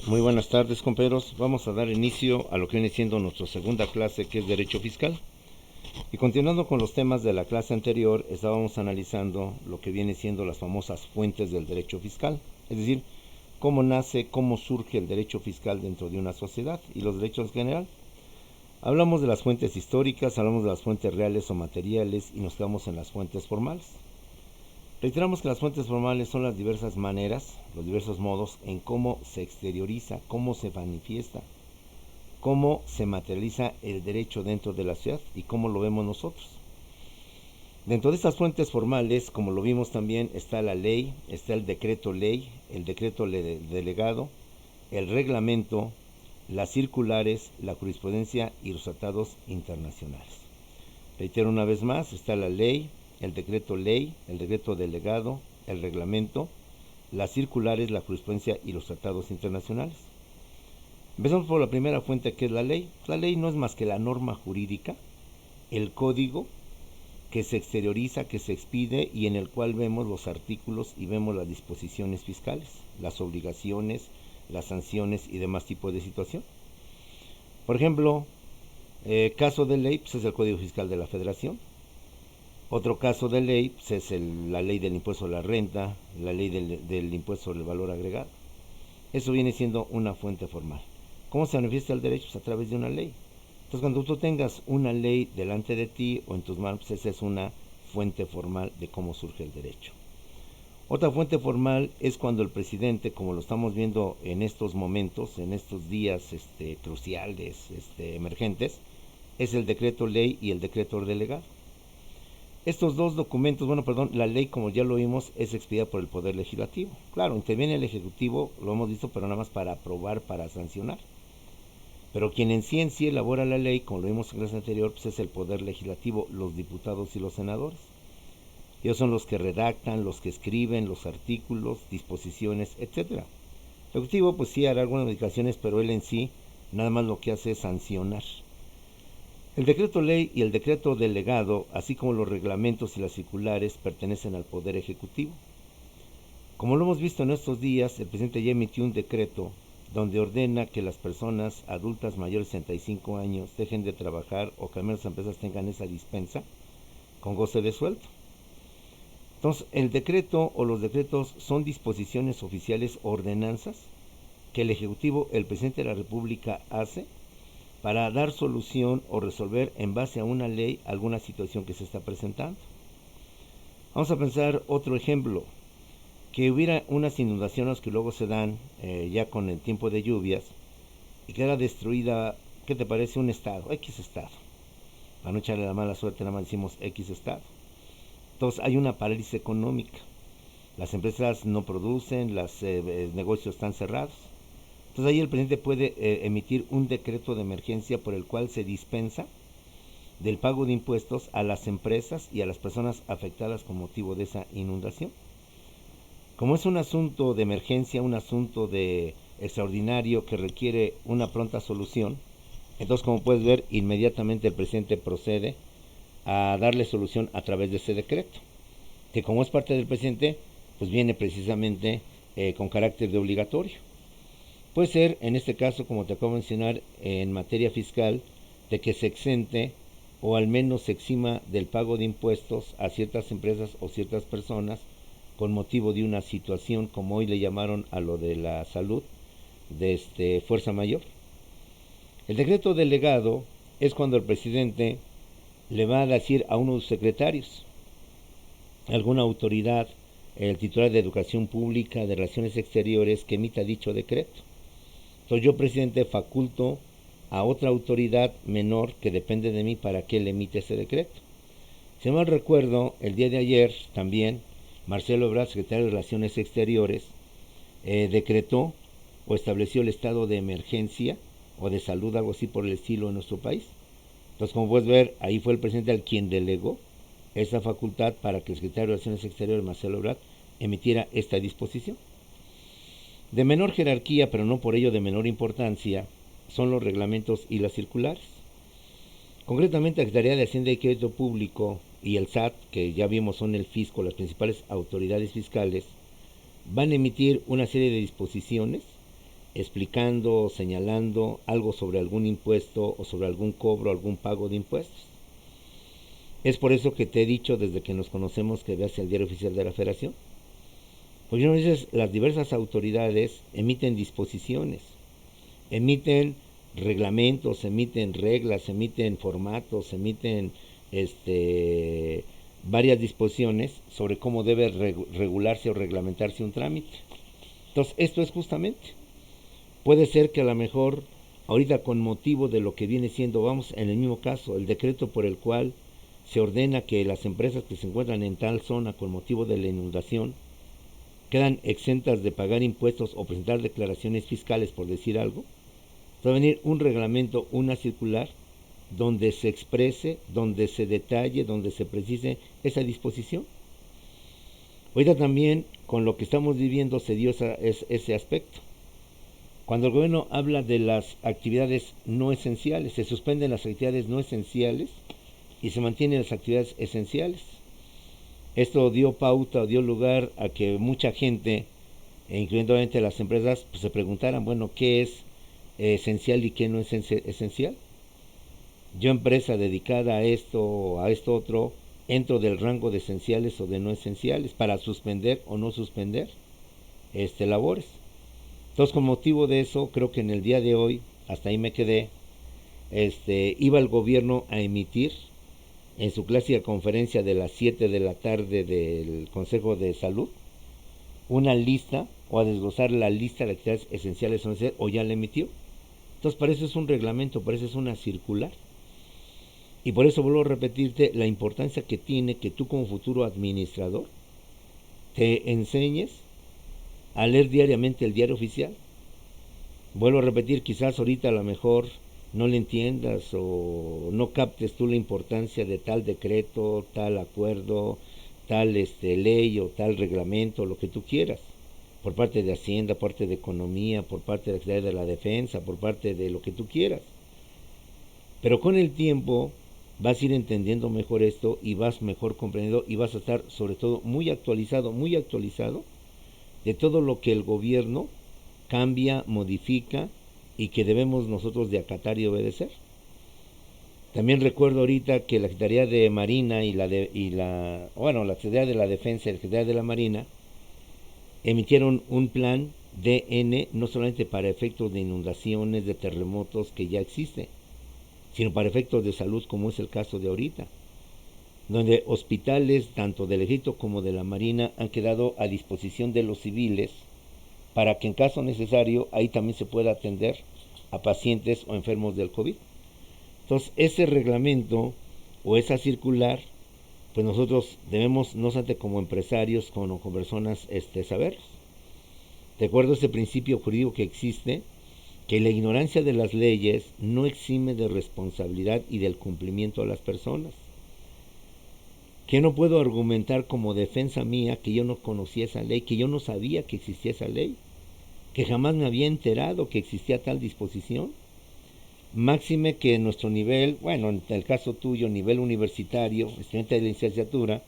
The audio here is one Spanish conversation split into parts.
Muy buenas tardes, compañeros. Vamos a dar inicio a lo que viene siendo nuestra segunda clase, que es Derecho Fiscal. Y continuando con los temas de la clase anterior, estábamos analizando lo que viene siendo las famosas fuentes del derecho fiscal. Es decir, cómo nace, cómo surge el derecho fiscal dentro de una sociedad y los derechos en general. Hablamos de las fuentes históricas, hablamos de las fuentes reales o materiales y nos quedamos en las fuentes formales. Reiteramos que las fuentes formales son las diversas maneras, los diversos modos en cómo se exterioriza, cómo se manifiesta, cómo se materializa el derecho dentro de la sociedad y cómo lo vemos nosotros. Dentro de estas fuentes formales, como lo vimos también, está la ley, está el decreto ley, el decreto delegado, el reglamento, las circulares, la jurisprudencia y los tratados internacionales. Reitero una vez más, está la ley, el decreto ley, el decreto delegado, el reglamento, las circulares, la jurisprudencia y los tratados internacionales. Empezamos por la primera fuente, que es la ley. La ley no es más que la norma jurídica, el código que se exterioriza, que se expide y en el cual vemos los artículos y vemos las disposiciones fiscales, las obligaciones, las sanciones y demás tipos de situación. Por ejemplo, caso de ley pues es el Código Fiscal de la Federación. Otro caso de ley pues es la ley del impuesto a la renta, la ley del impuesto sobre el valor agregado. Eso viene siendo una fuente formal. ¿Cómo se manifiesta el derecho? Pues a través de una ley. Entonces, cuando tú tengas una ley delante de ti o en tus manos, pues esa es una fuente formal de cómo surge el derecho. Otra fuente formal es cuando el presidente, como lo estamos viendo en estos momentos, en estos días cruciales, emergentes, es el decreto ley y el decreto delegado. Estos dos documentos, la ley, como ya lo vimos, es expedida por el Poder Legislativo. Claro, interviene el Ejecutivo, lo hemos visto, pero nada más para aprobar, para sancionar. Pero quien en sí elabora la ley, como lo vimos en la clase anterior, pues es el Poder Legislativo, los diputados y los senadores. Ellos son los que redactan, los que escriben los artículos, disposiciones, etcétera. El Ejecutivo pues sí hará algunas modificaciones, pero él en sí nada más lo que hace es sancionar. El decreto ley y el decreto delegado, así como los reglamentos y las circulares, pertenecen al Poder Ejecutivo. Como lo hemos visto en estos días, el presidente ya emitió un decreto donde ordena que las personas adultas mayores de 65 años dejen de trabajar o que al menos las empresas tengan esa dispensa con goce de sueldo. Entonces, el decreto o los decretos son disposiciones oficiales, ordenanzas, que el Ejecutivo, el presidente de la República, hace para dar solución o resolver en base a una ley alguna situación que se está presentando. Vamos a pensar otro ejemplo, que hubiera unas inundaciones que luego se dan ya con el tiempo de lluvias y queda destruida, ¿qué te parece? Un estado, X estado. Para no echarle la mala suerte, nada más decimos X estado. Entonces hay una parálisis económica. Las empresas no producen, los negocios están cerrados. Entonces ahí el presidente puede emitir un decreto de emergencia por el cual se dispensa del pago de impuestos a las empresas y a las personas afectadas con motivo de esa inundación. Como es un asunto de emergencia, un asunto de extraordinario que requiere una pronta solución, entonces como puedes ver, inmediatamente el presidente procede a darle solución a través de ese decreto, que como es parte del presidente, pues viene precisamente con carácter de obligatorio. Puede ser, en este caso, como te acabo de mencionar, en materia fiscal, de que se exente o al menos se exima del pago de impuestos a ciertas empresas o ciertas personas con motivo de una situación, como hoy le llamaron a lo de la salud, de fuerza mayor. El decreto delegado es cuando el presidente le va a decir a uno de sus secretarios, alguna autoridad, el titular de Educación Pública, de Relaciones Exteriores, que emita dicho decreto. Entonces yo, presidente, faculto a otra autoridad menor que depende de mí para que él emite ese decreto. Si no mal recuerdo, el día de ayer también Marcelo Ebrard, secretario de Relaciones Exteriores, decretó o estableció el estado de emergencia o de salud, algo así por el estilo, en nuestro país. Entonces, como puedes ver, ahí fue el presidente al quien delegó esa facultad para que el secretario de Relaciones Exteriores, Marcelo Ebrard, emitiera esta disposición. De menor jerarquía, pero no por ello de menor importancia, son los reglamentos y las circulares. Concretamente, la Secretaría de Hacienda y Crédito Público y el SAT, que ya vimos son el fisco, las principales autoridades fiscales, van a emitir una serie de disposiciones explicando, señalando algo sobre algún impuesto o sobre algún cobro, algún pago de impuestos. Es por eso que te he dicho desde que nos conocemos que veas el Diario Oficial de la Federación. Porque no dices, las diversas autoridades emiten disposiciones, emiten reglamentos, emiten reglas, emiten formatos, emiten varias disposiciones sobre cómo debe regularse o reglamentarse un trámite. Entonces, esto es justamente. Puede ser que a lo mejor, ahorita con motivo de lo que viene siendo, vamos, en el mismo caso, el decreto por el cual se ordena que las empresas que se encuentran en tal zona con motivo de la inundación quedan exentas de pagar impuestos o presentar declaraciones fiscales, por decir algo. Va a venir un reglamento, una circular, donde se exprese, donde se detalle, donde se precise esa disposición. Ahorita también, con lo que estamos viviendo, se dio ese aspecto. Cuando el gobierno habla de las actividades no esenciales, se suspenden las actividades no esenciales y se mantienen las actividades esenciales. Esto dio pauta o dio lugar a que mucha gente, incluyendo obviamente las empresas, pues se preguntaran, bueno, ¿qué es esencial y qué no es esencial? Yo, empresa dedicada a esto otro, entro del rango de esenciales o de no esenciales para suspender o no suspender labores. Entonces, con motivo de eso, creo que en el día de hoy, hasta ahí me quedé, iba el gobierno a emitir en su clásica conferencia de las 7 de la tarde del Consejo de Salud una lista, o a desglosar la lista de actividades esenciales o ya la emitió. Entonces, para eso es un reglamento, para eso es una circular. Y por eso vuelvo a repetirte la importancia que tiene que tú, como futuro administrador, te enseñes a leer diariamente el Diario Oficial. Vuelvo a repetir, quizás ahorita a lo mejor no le entiendas o no captes tú la importancia de tal decreto, tal acuerdo, tal ley o tal reglamento, lo que tú quieras, por parte de Hacienda, por parte de Economía, por parte de la Secretaría de la Defensa, por parte de lo que tú quieras. Pero con el tiempo vas a ir entendiendo mejor esto y vas mejor comprendiendo y vas a estar sobre todo muy actualizado de todo lo que el gobierno cambia, modifica y que debemos nosotros de acatar y obedecer. También recuerdo ahorita que la Secretaría de Marina y la Secretaría de la Defensa y la Secretaría de la Marina emitieron un plan DN no solamente para efectos de inundaciones, de terremotos que ya existe, sino para efectos de salud, como es el caso de ahorita, donde hospitales tanto del Ejército como de la Marina han quedado a disposición de los civiles para que en caso necesario ahí también se pueda atender a pacientes o enfermos del COVID. Entonces, ese reglamento o esa circular, pues nosotros debemos, no solamente como empresarios, como personas, saberlos. Recuerdo ese principio jurídico que existe, que la ignorancia de las leyes no exime de responsabilidad y del cumplimiento a las personas. Que no puedo argumentar como defensa mía que yo no conocía esa ley, que yo no sabía que existía esa ley, que jamás me había enterado que existía tal disposición. Máxime que en nuestro nivel, bueno, en el caso tuyo, nivel universitario, estudiante de licenciatura,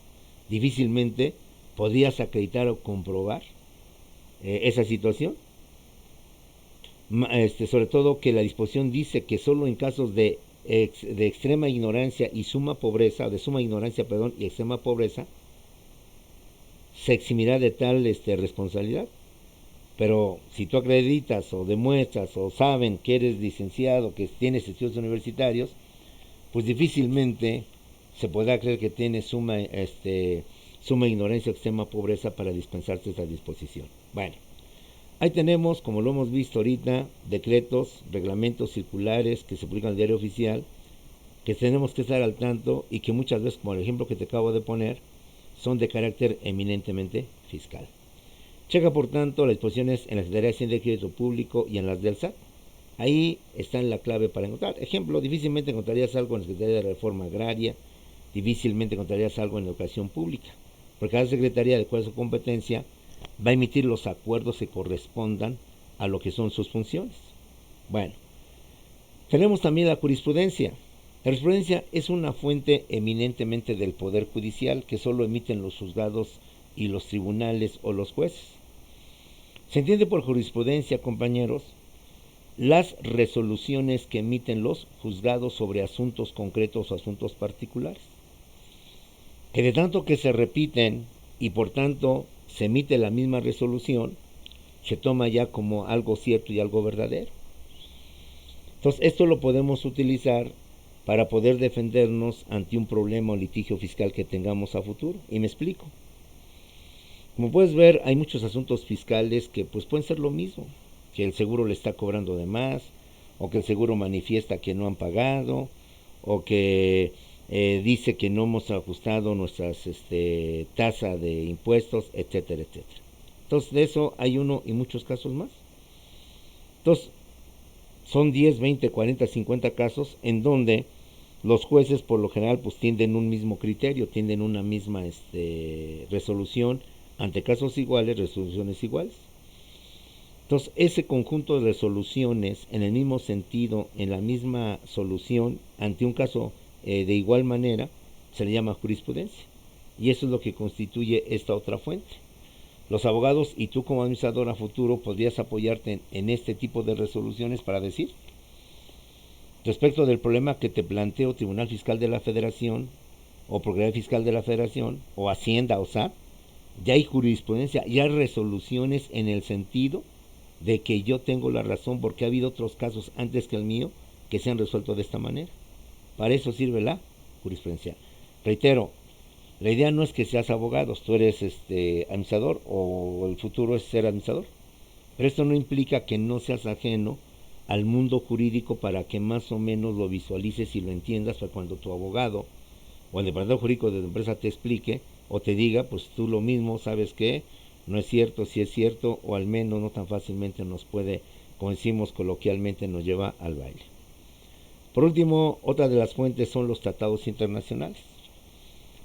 difícilmente podías acreditar o comprobar esa situación. Sobre todo que la disposición dice que solo en casos de extrema ignorancia y suma pobreza, de suma ignorancia, perdón, y extrema pobreza, se eximirá de tal responsabilidad. Pero si tú acreditas o demuestras o saben que eres licenciado, que tienes estudios universitarios, pues difícilmente se podrá creer que tienes suma ignorancia o extrema pobreza para dispensarte esa disposición. Bueno, ahí tenemos, como lo hemos visto ahorita, decretos, reglamentos circulares que se publican en el Diario Oficial, que tenemos que estar al tanto y que muchas veces, como el ejemplo que te acabo de poner, son de carácter eminentemente fiscal. Checa, por tanto, las disposiciones en la Secretaría de Hacienda y Crédito Público y en las del SAT. Ahí está la clave para encontrar. Ejemplo, difícilmente encontrarías algo en la Secretaría de Reforma Agraria, difícilmente encontrarías algo en la Educación Pública, porque cada secretaría, de acuerdo a su competencia, va a emitir los acuerdos que correspondan a lo que son sus funciones. Bueno, tenemos también la jurisprudencia. La jurisprudencia es una fuente eminentemente del Poder Judicial que solo emiten los juzgados y los tribunales o los jueces. Se entiende por jurisprudencia, compañeros, las resoluciones que emiten los juzgados sobre asuntos concretos o asuntos particulares, que de tanto que se repiten y por tanto se emite la misma resolución, se toma ya como algo cierto y algo verdadero. Entonces, esto lo podemos utilizar para poder defendernos ante un problema o litigio fiscal que tengamos a futuro. Y me explico. Como puedes ver, hay muchos asuntos fiscales que pues pueden ser lo mismo, que el seguro le está cobrando de más, o que el seguro manifiesta que no han pagado, o que dice que no hemos ajustado nuestras tasa de impuestos, etcétera, etcétera. Entonces, de eso hay uno y muchos casos más. Entonces, son 10, 20, 40, 50 casos en donde los jueces por lo general pues tienden un mismo criterio, tienden una misma resolución ante casos iguales, resoluciones iguales. Entonces, ese conjunto de resoluciones en el mismo sentido, en la misma solución, ante un caso de igual manera, se le llama jurisprudencia. Y eso es lo que constituye esta otra fuente. Los abogados y tú como administrador a futuro podrías apoyarte en este tipo de resoluciones para decir, respecto del problema que te planteó Tribunal Fiscal de la Federación, o Procuraduría Fiscal de la Federación, o Hacienda o SAT, ya hay jurisprudencia, ya hay resoluciones en el sentido de que yo tengo la razón porque ha habido otros casos antes que el mío que se han resuelto de esta manera. Para eso sirve la jurisprudencia. Reitero, la idea no es que seas abogado, tú eres administrador o el futuro es ser administrador. Pero esto no implica que no seas ajeno al mundo jurídico para que más o menos lo visualices y lo entiendas para cuando tu abogado o el departamento jurídico de tu empresa te explique o te diga, pues tú lo mismo, sabes que no es cierto, si es cierto, o al menos no tan fácilmente nos puede, como decimos coloquialmente, nos lleva al baile. Por último, otra de las fuentes son los tratados internacionales.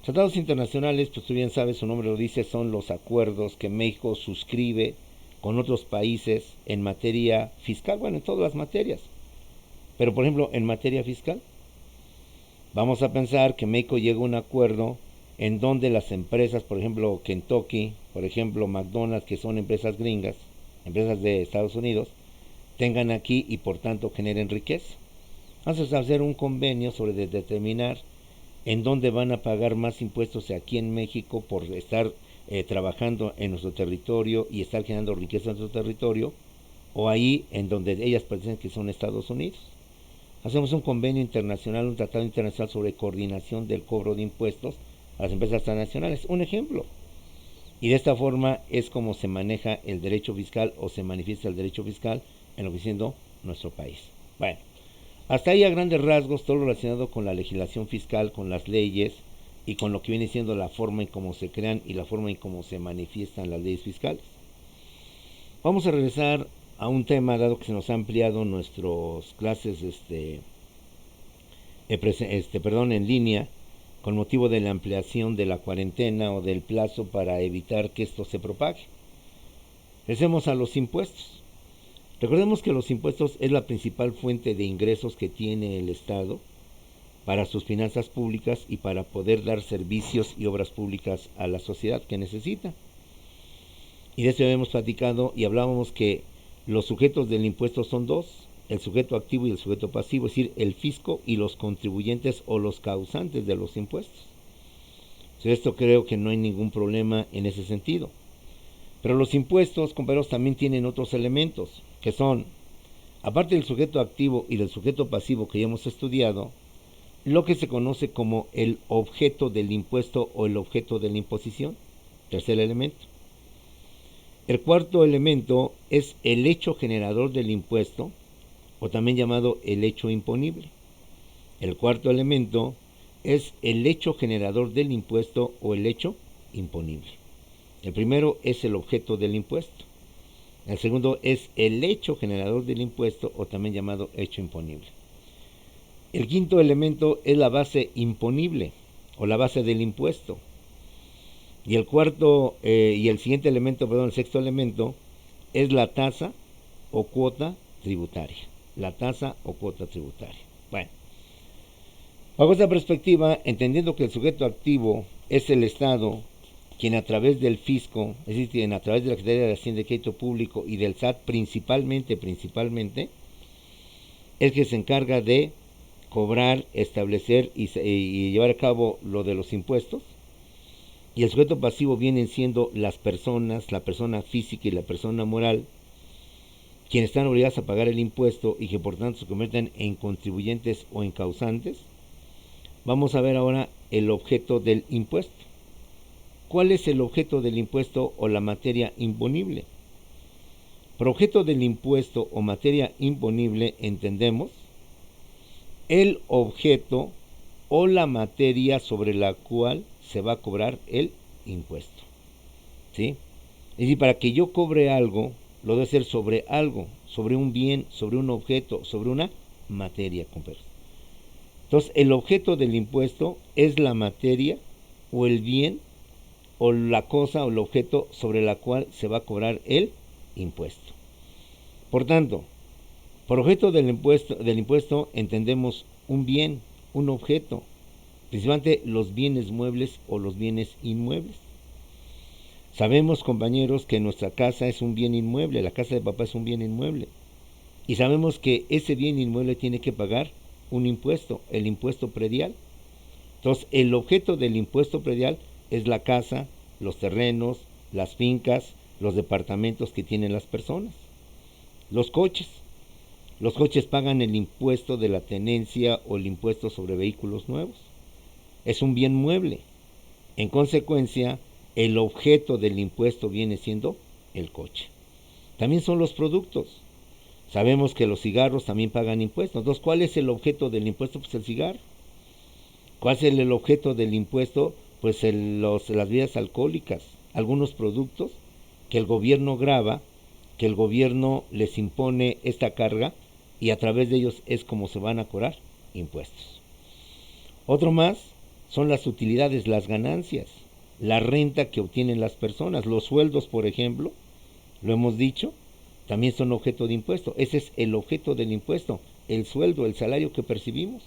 Tratados internacionales, pues tú bien sabes, su nombre lo dice, son los acuerdos que México suscribe con otros países en materia fiscal, bueno, en todas las materias. Pero, por ejemplo, en materia fiscal, vamos a pensar que México llega a un acuerdo en donde las empresas, por ejemplo, Kentucky, por ejemplo, McDonald's, que son empresas gringas, empresas de Estados Unidos, tengan aquí y por tanto generen riqueza. Vamos a hacer un convenio sobre determinar en dónde van a pagar más impuestos aquí en México por estar trabajando en nuestro territorio y estar generando riqueza en nuestro territorio, o ahí en donde ellas pertenecen, que son Estados Unidos. Hacemos un convenio internacional, un tratado internacional sobre coordinación del cobro de impuestos a las empresas transnacionales. Un ejemplo. Y de esta forma es como se maneja el derecho fiscal o se manifiesta el derecho fiscal en lo que siendo nuestro país. Bueno, hasta ahí a grandes rasgos todo lo relacionado con la legislación fiscal, con las leyes y con lo que viene siendo la forma en cómo se crean y la forma en cómo se manifiestan las leyes fiscales. Vamos a regresar a un tema, dado que se nos ha ampliado nuestras clases en línea, con motivo de la ampliación de la cuarentena o del plazo para evitar que esto se propague. Regresemos a los impuestos. Recordemos que los impuestos es la principal fuente de ingresos que tiene el Estado para sus finanzas públicas y para poder dar servicios y obras públicas a la sociedad que necesita. Y de eso habíamos platicado y hablábamos que los sujetos del impuesto son dos, el sujeto activo y el sujeto pasivo, es decir, el fisco y los contribuyentes o los causantes de los impuestos. Entonces, esto creo que no hay ningún problema en ese sentido. Pero los impuestos, compañeros, también tienen otros elementos, que son, aparte del sujeto activo y del sujeto pasivo que ya hemos estudiado, lo que se conoce como el objeto del impuesto o el objeto de la imposición, tercer elemento. El cuarto elemento es el hecho generador del impuesto, o también llamado el hecho imponible. El cuarto elemento es el hecho generador del impuesto o el hecho imponible. El primero es el objeto del impuesto. El segundo es el hecho generador del impuesto o también llamado hecho imponible. El quinto elemento es la base imponible o la base del impuesto. Y el siguiente elemento, el sexto elemento es la tasa o cuota tributaria. La tasa o cuota tributaria. Bueno, bajo esta perspectiva, entendiendo que el sujeto activo es el Estado quien a través del fisco, es decir, a través de la Secretaría de Hacienda y Crédito Público y del SAT principalmente, es que se encarga de cobrar, establecer y llevar a cabo lo de los impuestos. Y el sujeto pasivo vienen siendo las personas, la persona física y la persona moral, quienes están obligados a pagar el impuesto y que por tanto se convierten en contribuyentes o en causantes. Vamos a ver ahora el objeto del impuesto. ¿Cuál es el objeto del impuesto o la materia imponible? Por objeto del impuesto o materia imponible entendemos el objeto o la materia sobre la cual se va a cobrar el impuesto. ¿Sí? Es decir, para que yo cobre algo, lo debe hacer sobre algo, sobre un bien, sobre un objeto, sobre una materia. Entonces, el objeto del impuesto es la materia o el bien o la cosa o el objeto sobre la cual se va a cobrar el impuesto. Por tanto, por objeto del impuesto entendemos un bien, un objeto, principalmente los bienes muebles o los bienes inmuebles. Sabemos, compañeros, que nuestra casa es un bien inmueble, la casa de papá es un bien inmueble. Y sabemos que ese bien inmueble tiene que pagar un impuesto, el impuesto predial. Entonces, el objeto del impuesto predial es la casa, los terrenos, las fincas, los departamentos que tienen las personas. Los coches. Los coches pagan el impuesto de la tenencia o el impuesto sobre vehículos nuevos. Es un bien mueble. En consecuencia, el objeto del impuesto viene siendo el coche. También son los productos. Sabemos que los cigarros también pagan impuestos. Entonces, ¿cuál es el objeto del impuesto? Pues el cigarro. ¿Cuál es el objeto del impuesto? Pues las bebidas alcohólicas. Algunos productos que el gobierno grava, que el gobierno les impone esta carga y a través de ellos es como se van a cobrar impuestos. Otro más son las utilidades, las ganancias, la renta que obtienen las personas, los sueldos, por ejemplo, lo hemos dicho, también son objeto de impuesto. Ese es el objeto del impuesto, el sueldo, el salario que percibimos.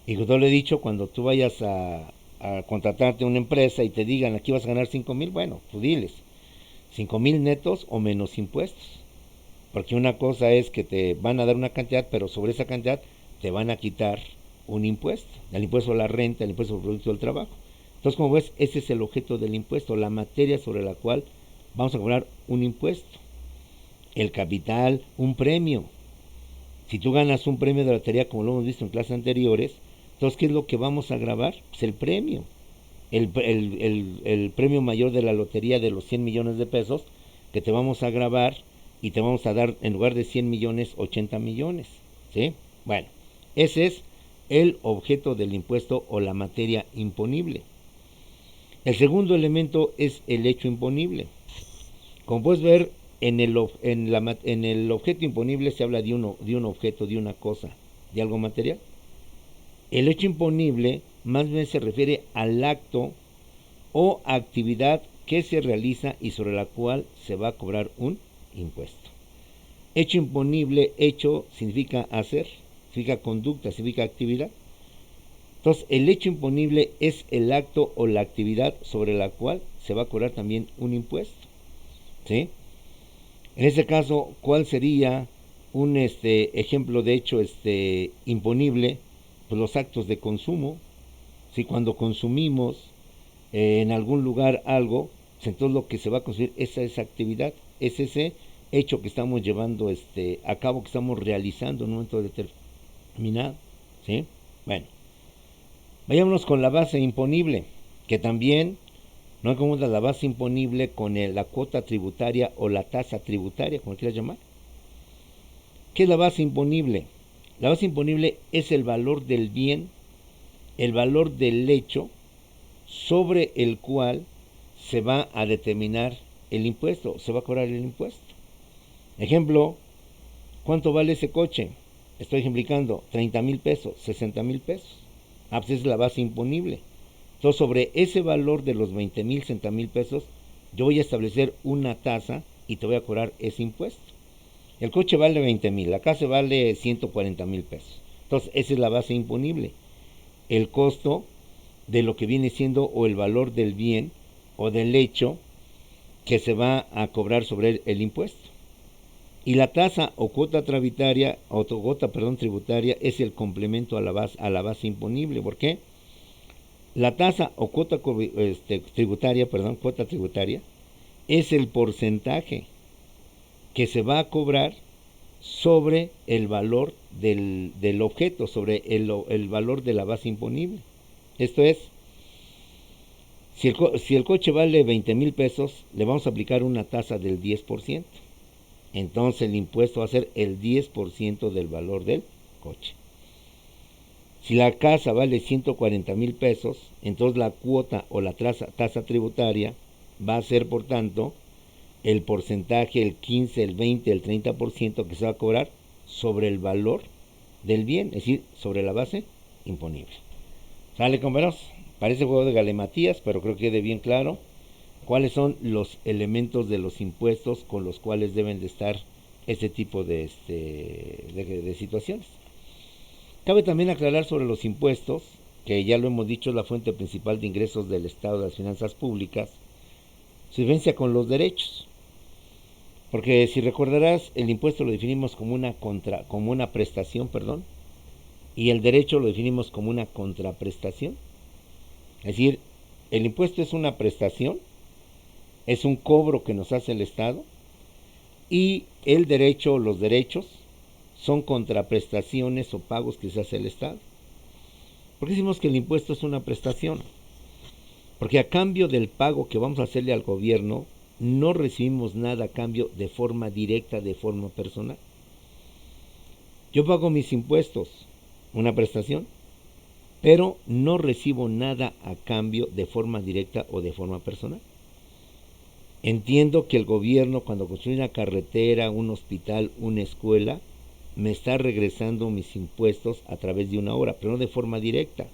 Y como le he dicho, cuando tú vayas a contratarte a una empresa y te digan aquí vas a ganar 5,000, bueno, tú diles 5,000 netos o menos impuestos. Porque una cosa es que te van a dar una cantidad, pero sobre esa cantidad te van a quitar un impuesto, el impuesto a la renta, el impuesto al producto del trabajo. Entonces, como ves, ese es el objeto del impuesto, la materia sobre la cual vamos a cobrar un impuesto. El capital, un premio. Si tú ganas un premio de lotería, como lo hemos visto en clases anteriores, entonces, ¿qué es lo que vamos a grabar? Pues el premio. El premio mayor de la lotería de los 100 millones de pesos que te vamos a grabar y te vamos a dar, en lugar de 100 millones, 80 millones. ¿Sí? Bueno, ese es el objeto del impuesto o la materia imponible. El segundo elemento es el hecho imponible. Como puedes ver, en el objeto imponible se habla de un objeto, de una cosa, de algo material. El hecho imponible más bien se refiere al acto o actividad que se realiza y sobre la cual se va a cobrar un impuesto. Hecho imponible, hecho significa hacer, significa conducta, significa actividad. Entonces, el hecho imponible es el acto o la actividad sobre la cual se va a cobrar también un impuesto. ¿Sí? En este caso, ¿cuál sería un ejemplo de hecho imponible? Pues los actos de consumo. Si cuando consumimos en algún lugar algo, pues entonces lo que se va a consumir es esa actividad, es ese hecho que estamos llevando a cabo, que estamos realizando en un momento determinado. ¿Sí? Bueno, vayámonos con la base imponible, que también no confundas la base imponible con la cuota tributaria o la tasa tributaria, como quieras llamar. ¿Qué es la base imponible? La base imponible es el valor del bien, el valor del hecho sobre el cual se va a determinar el impuesto, se va a cobrar el impuesto. Ejemplo, ¿cuánto vale ese coche? Estoy ejemplificando, 30,000 pesos, 60,000 pesos. Pues esa es la base imponible. Entonces, sobre ese valor de los 20,000, 60,000 pesos, yo voy a establecer una tasa y te voy a cobrar ese impuesto. El coche vale 20,000, la casa vale 140,000 pesos. Entonces, esa es la base imponible. El costo de lo que viene siendo o el valor del bien o del hecho que se va a cobrar sobre el impuesto. Y la tasa o cuota tributaria, tributaria es el complemento a la base imponible. ¿Por qué? La tasa o cuota cuota tributaria es el porcentaje que se va a cobrar sobre el valor del objeto, sobre el valor de la base imponible. Esto es, si el coche vale 20,000 pesos, le vamos a aplicar una tasa del 10%. Entonces el impuesto va a ser el 10% del valor del coche. Si la casa vale 140,000 pesos, entonces la cuota o la tasa tributaria va a ser, por tanto, el porcentaje, el 15, el 20, el 30% que se va a cobrar sobre el valor del bien, es decir, sobre la base imponible. ¿Sale, compañeros? Parece juego de galimatías, pero creo que quede bien claro cuáles son los elementos de los impuestos con los cuales deben de estar este tipo de situaciones. Cabe también aclarar sobre los impuestos, que ya lo hemos dicho, es la fuente principal de ingresos del Estado de las finanzas públicas, su diferencia con los derechos. Porque si recordarás, el impuesto lo definimos como una prestación, y el derecho lo definimos como una contraprestación. Es decir, el impuesto es una prestación, es un cobro que nos hace el Estado, y el derecho, los derechos, son contraprestaciones o pagos que se hace el Estado. ¿Por qué decimos que el impuesto es una prestación? Porque a cambio del pago que vamos a hacerle al gobierno, no recibimos nada a cambio de forma directa, de forma personal. Yo pago mis impuestos, una prestación, pero no recibo nada a cambio de forma directa o de forma personal. Entiendo que el gobierno, cuando construye una carretera, un hospital, una escuela, me está regresando mis impuestos a través de una obra, pero no de forma directa.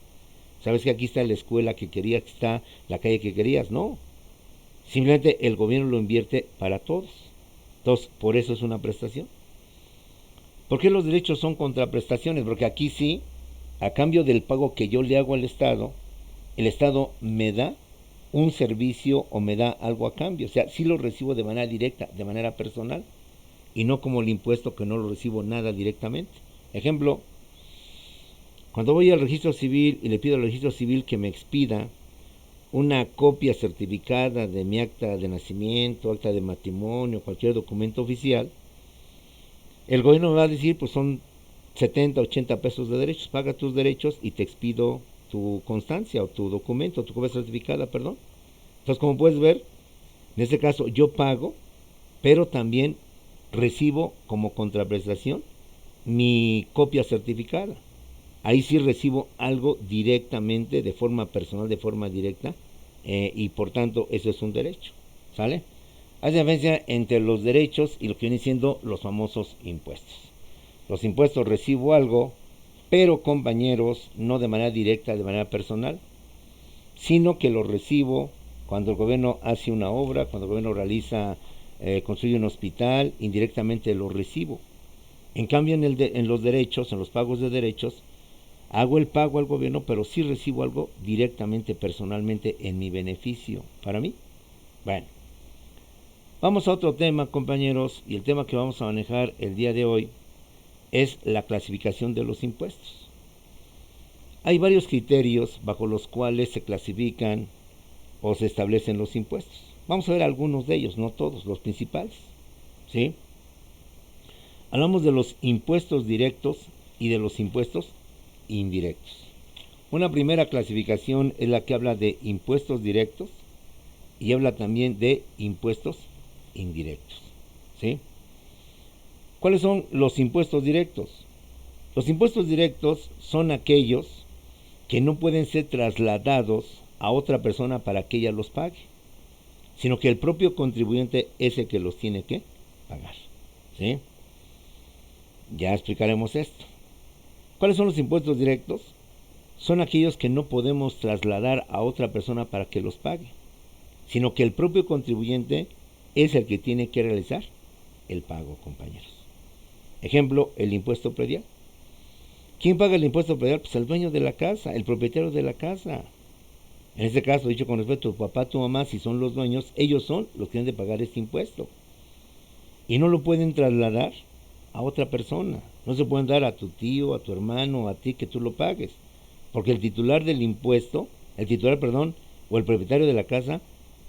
¿Sabes que aquí está la escuela que querías, que está la calle que querías? No. Simplemente el gobierno lo invierte para todos. Entonces, por eso es una prestación. ¿Por qué los derechos son contraprestaciones? Porque aquí sí, a cambio del pago que yo le hago al Estado, el Estado me da un servicio o me da algo a cambio. O sea, sí lo recibo de manera directa, de manera personal, y no como el impuesto que no lo recibo nada directamente. Ejemplo, cuando voy al registro civil y le pido al registro civil que me expida una copia certificada de mi acta de nacimiento, acta de matrimonio, cualquier documento oficial, el gobierno me va a decir, pues son 70, 80 pesos de derechos, paga tus derechos y te expido tu constancia o tu documento, tu copia certificada, perdón. Entonces, como puedes ver, en este caso yo pago, pero también recibo como contraprestación mi copia certificada. Ahí sí recibo algo directamente, de forma personal, de forma directa, y por tanto eso es un derecho. ¿Sale? Hay diferencia entre los derechos y lo que vienen siendo los famosos impuestos. Los impuestos recibo algo, pero compañeros, no de manera directa, de manera personal, sino que los recibo cuando el gobierno hace una obra, cuando el gobierno construye un hospital, indirectamente lo recibo. En cambio, en los derechos, en los pagos de derechos, hago el pago al gobierno, pero sí recibo algo directamente, personalmente, en mi beneficio, para mí. Bueno, vamos a otro tema, compañeros, y el tema que vamos a manejar el día de hoy es la clasificación de los impuestos. Hay varios criterios bajo los cuales se clasifican o se establecen los impuestos. Vamos a ver algunos de ellos, no todos, los principales. ¿Sí? Hablamos de los impuestos directos y de los impuestos indirectos. Una primera clasificación es la que habla de impuestos directos y habla también de impuestos indirectos. ¿Sí? ¿Cuáles son los impuestos directos? Los impuestos directos son aquellos que no pueden ser trasladados a otra persona para que ella los pague, sino que el propio contribuyente es el que los tiene que pagar. ¿Sí? Ya explicaremos esto. ¿Cuáles son los impuestos directos? Son aquellos que no podemos trasladar a otra persona para que los pague, sino que el propio contribuyente es el que tiene que realizar el pago, compañeros. Ejemplo, el impuesto predial. ¿Quién paga el impuesto predial? Pues el dueño de la casa, el propietario de la casa. En este caso, dicho con respeto, tu papá, tu mamá, si son los dueños, ellos son los que deben de pagar este impuesto. Y no lo pueden trasladar a otra persona. No se pueden dar a tu tío, a tu hermano, a ti que tú lo pagues. Porque el titular del impuesto, el titular, perdón, o el propietario de la casa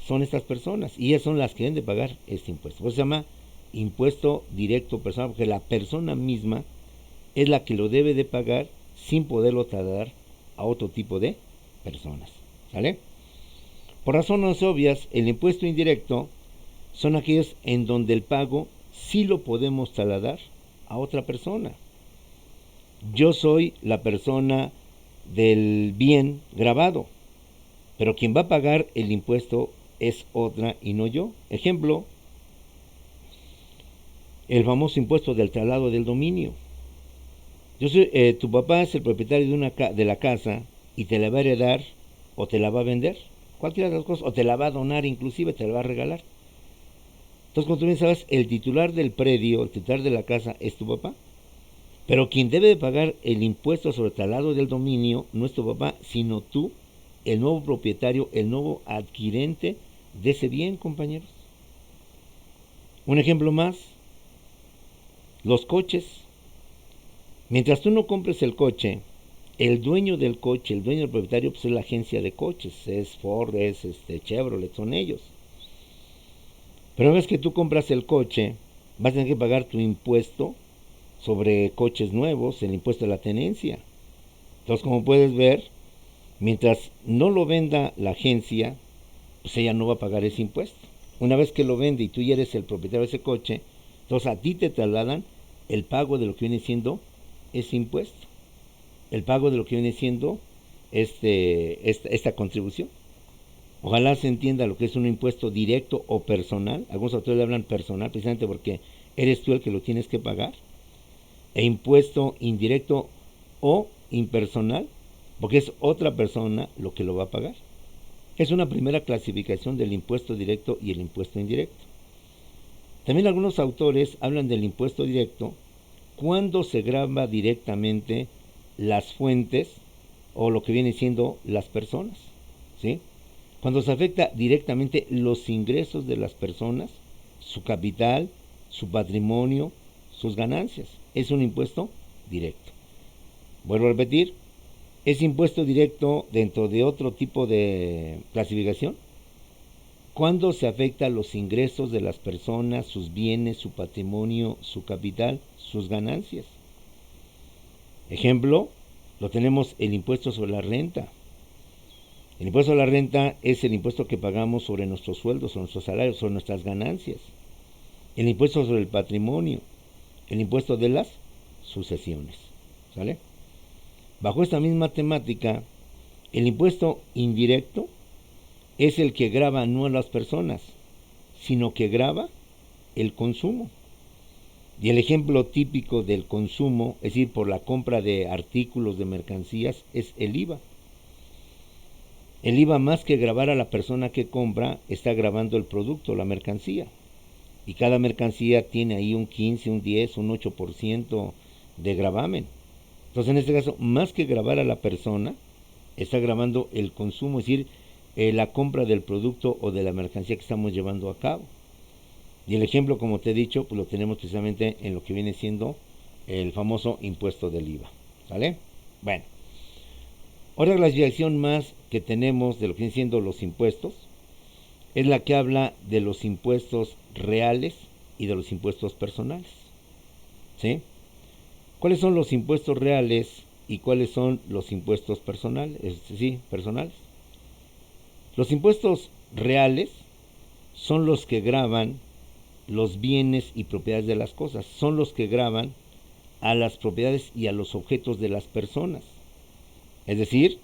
son estas personas. Y ellas son las que deben de pagar este impuesto. Por eso se llama impuesto directo personal, porque la persona misma es la que lo debe de pagar sin poderlo trasladar a otro tipo de personas. ¿Sale? Por razones obvias, el impuesto indirecto son aquellos en donde el pago sí lo podemos trasladar a otra persona. Yo soy la persona del bien grabado, pero quien va a pagar el impuesto es otra y no yo. Ejemplo, el famoso impuesto del traslado del dominio. Tu papá es el propietario de la casa y te la va a heredar o te la va a vender, cualquiera de las cosas, o te la va a donar, inclusive te la va a regalar. Entonces, como tú bien sabes, el titular del predio, el titular de la casa es tu papá. Pero quien debe de pagar el impuesto sobre el traslado del dominio no es tu papá, sino tú, el nuevo propietario, el nuevo adquirente de ese bien, compañeros. Un ejemplo más, los coches. Mientras tú no compres el coche, el dueño del coche, el dueño del propietario, pues es la agencia de coches, es Ford, es Chevrolet, son ellos. Pero una vez que tú compras el coche, vas a tener que pagar tu impuesto sobre coches nuevos, el impuesto de la tenencia. Entonces, como puedes ver, mientras no lo venda la agencia, pues ella no va a pagar ese impuesto. Una vez que lo vende y tú ya eres el propietario de ese coche, entonces a ti te trasladan el pago de lo que viene siendo ese impuesto, el pago de lo que viene siendo esta contribución. Ojalá se entienda lo que es un impuesto directo o personal. Algunos autores le hablan personal precisamente porque eres tú el que lo tienes que pagar. E impuesto indirecto o impersonal, porque es otra persona lo que lo va a pagar. Es una primera clasificación del impuesto directo y el impuesto indirecto. También algunos autores hablan del impuesto directo cuando se graba directamente las fuentes o lo que viene siendo las personas, ¿sí? Cuando se afecta directamente los ingresos de las personas, su capital, su patrimonio, sus ganancias. Es un impuesto directo. Vuelvo a repetir, es impuesto directo dentro de otro tipo de clasificación cuando se afecta los ingresos de las personas, sus bienes, su patrimonio, su capital, sus ganancias. Ejemplo, lo tenemos el impuesto sobre la renta. El impuesto sobre la renta es el impuesto que pagamos sobre nuestros sueldos, sobre nuestros salarios, sobre nuestras ganancias. El impuesto sobre el patrimonio, el impuesto de las sucesiones. ¿Sale? Bajo esta misma temática, el impuesto indirecto es el que grava no a las personas, sino que grava el consumo. Y el ejemplo típico del consumo, es decir, por la compra de artículos, de mercancías, es el IVA. El IVA, más que gravar a la persona que compra, está gravando el producto, la mercancía. Y cada mercancía tiene ahí un 15, un 10, un 8% de gravamen. Entonces, en este caso, más que gravar a la persona, está gravando el consumo, es decir, la compra del producto o de la mercancía que estamos llevando a cabo. Y el ejemplo, como te he dicho, pues lo tenemos precisamente en lo que viene siendo el famoso impuesto del IVA. ¿Sale? Bueno, otra clasificación más que tenemos de lo que vienen siendo los impuestos es la que habla de los impuestos reales y de los impuestos personales. ¿Sí? ¿Cuáles son los impuestos reales y cuáles son los impuestos personales? Personales. Los impuestos reales son los que gravan los bienes y propiedades de las cosas, son los que gravan a las propiedades y a los objetos de las personas. Es decir,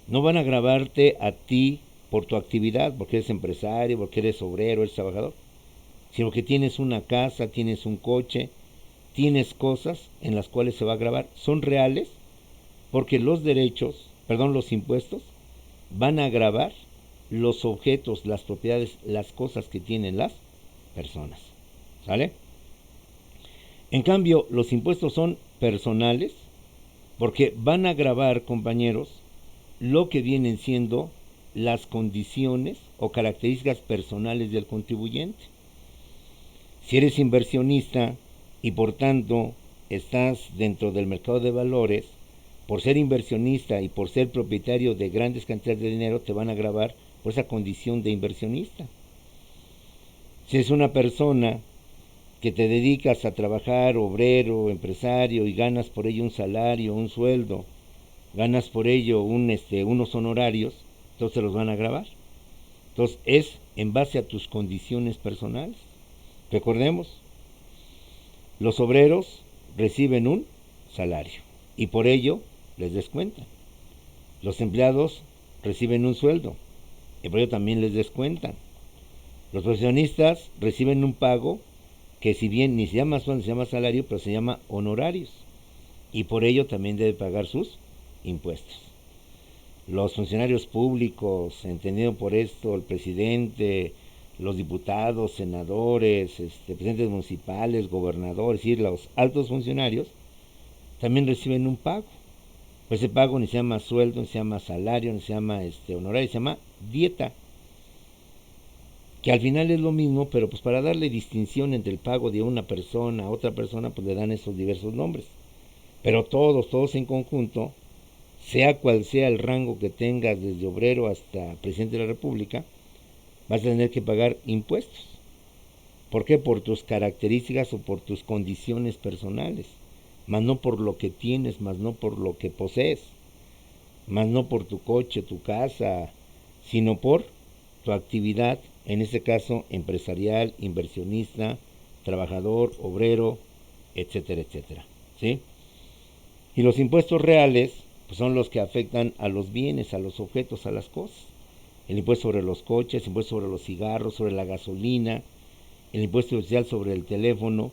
no van a gravarte a ti por tu actividad, porque eres empresario, porque eres obrero, eres trabajador, sino que tienes una casa, tienes un coche, tienes cosas en las cuales se va a gravar. Son reales porque los impuestos van a gravar los objetos, las propiedades, las cosas que tienen las personas. ¿Sale? En cambio, los impuestos son personales porque van a gravar, compañeros, lo que vienen siendo las condiciones o características personales del contribuyente. Si eres inversionista y por tanto estás dentro del mercado de valores, por ser inversionista y por ser propietario de grandes cantidades de dinero, te van a gravar por esa condición de inversionista. Si es una persona que te dedicas a trabajar, obrero, empresario, y ganas por ello un salario, un sueldo, ganas por ello unos honorarios, entonces los van a gravar. Entonces es en base a tus condiciones personales. Recordemos, los obreros reciben un salario y por ello les descuentan. Los empleados reciben un sueldo y por ello también les descuentan. Los profesionistas reciben un pago que si bien ni se llama sueldo, se llama salario, pero se llama honorarios y por ello también debe pagar sus impuestos. Los funcionarios públicos, entendido por esto el presidente, los diputados, senadores, presidentes municipales, gobernadores, es decir, los altos funcionarios, también reciben un pago. Pues ese pago ni se llama sueldo, ni se llama salario, ni se llama honorario, se llama dieta. Que al final es lo mismo, pero pues para darle distinción entre el pago de una persona a otra persona, pues le dan esos diversos nombres. Pero todos en conjunto, sea cual sea el rango que tengas, desde obrero hasta presidente de la República, vas a tener que pagar impuestos. ¿Por qué? Por tus características o por tus condiciones personales, más no por lo que tienes, más no por lo que posees, más no por tu coche, tu casa, sino por tu actividad, en este caso empresarial, inversionista, trabajador, obrero, etcétera, etcétera, ¿sí? Y los impuestos reales pues son los que afectan a los bienes, a los objetos, a las cosas. El impuesto sobre los coches, el impuesto sobre los cigarros, sobre la gasolina, el impuesto social sobre el teléfono.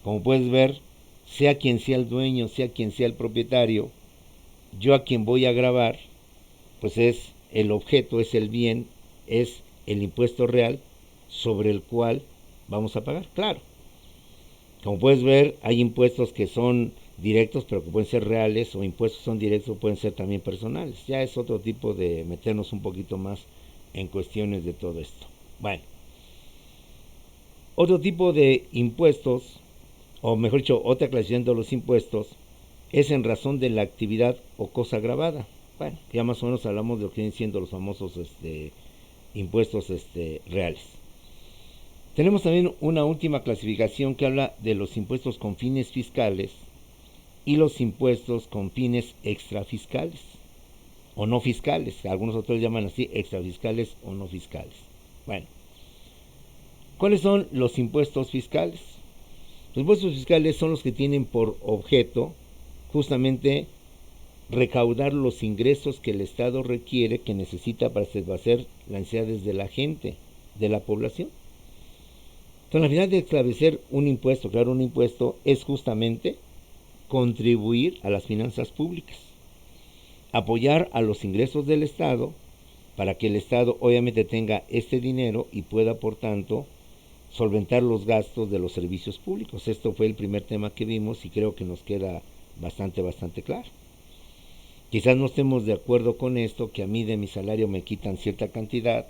Como puedes ver, sea quien sea el dueño, sea quien sea el propietario, yo a quien voy a gravar, pues es el objeto, es el bien, es el impuesto real sobre el cual vamos a pagar. Claro, como puedes ver, hay impuestos que son directos, pero que pueden ser reales, o impuestos son directos, pueden ser también personales. Ya es otro tipo de meternos un poquito más en cuestiones de todo esto. Bueno, otro tipo de impuestos, o mejor dicho, otra clasificación de los impuestos, es en razón de la actividad o cosa grabada. Bueno, ya más o menos hablamos de lo que vienen siendo los famosos impuestos reales. Tenemos también una última clasificación que habla de los impuestos con fines fiscales y los impuestos con fines extrafiscales o no fiscales. Algunos autores llaman así, extrafiscales o no fiscales. Bueno, ¿cuáles son los impuestos fiscales? Los impuestos fiscales son los que tienen por objeto justamente recaudar los ingresos que el Estado requiere, que necesita para satisfacer las necesidades de la gente, de la población. Entonces, la finalidad de establecer un impuesto, crear un impuesto, es justamente contribuir a las finanzas públicas, apoyar a los ingresos del Estado para que el Estado obviamente tenga este dinero y pueda, por tanto, solventar los gastos de los servicios públicos. Esto fue el primer tema que vimos y creo que nos queda bastante claro. Quizás no estemos de acuerdo con esto, que a mí de mi salario me quitan cierta cantidad,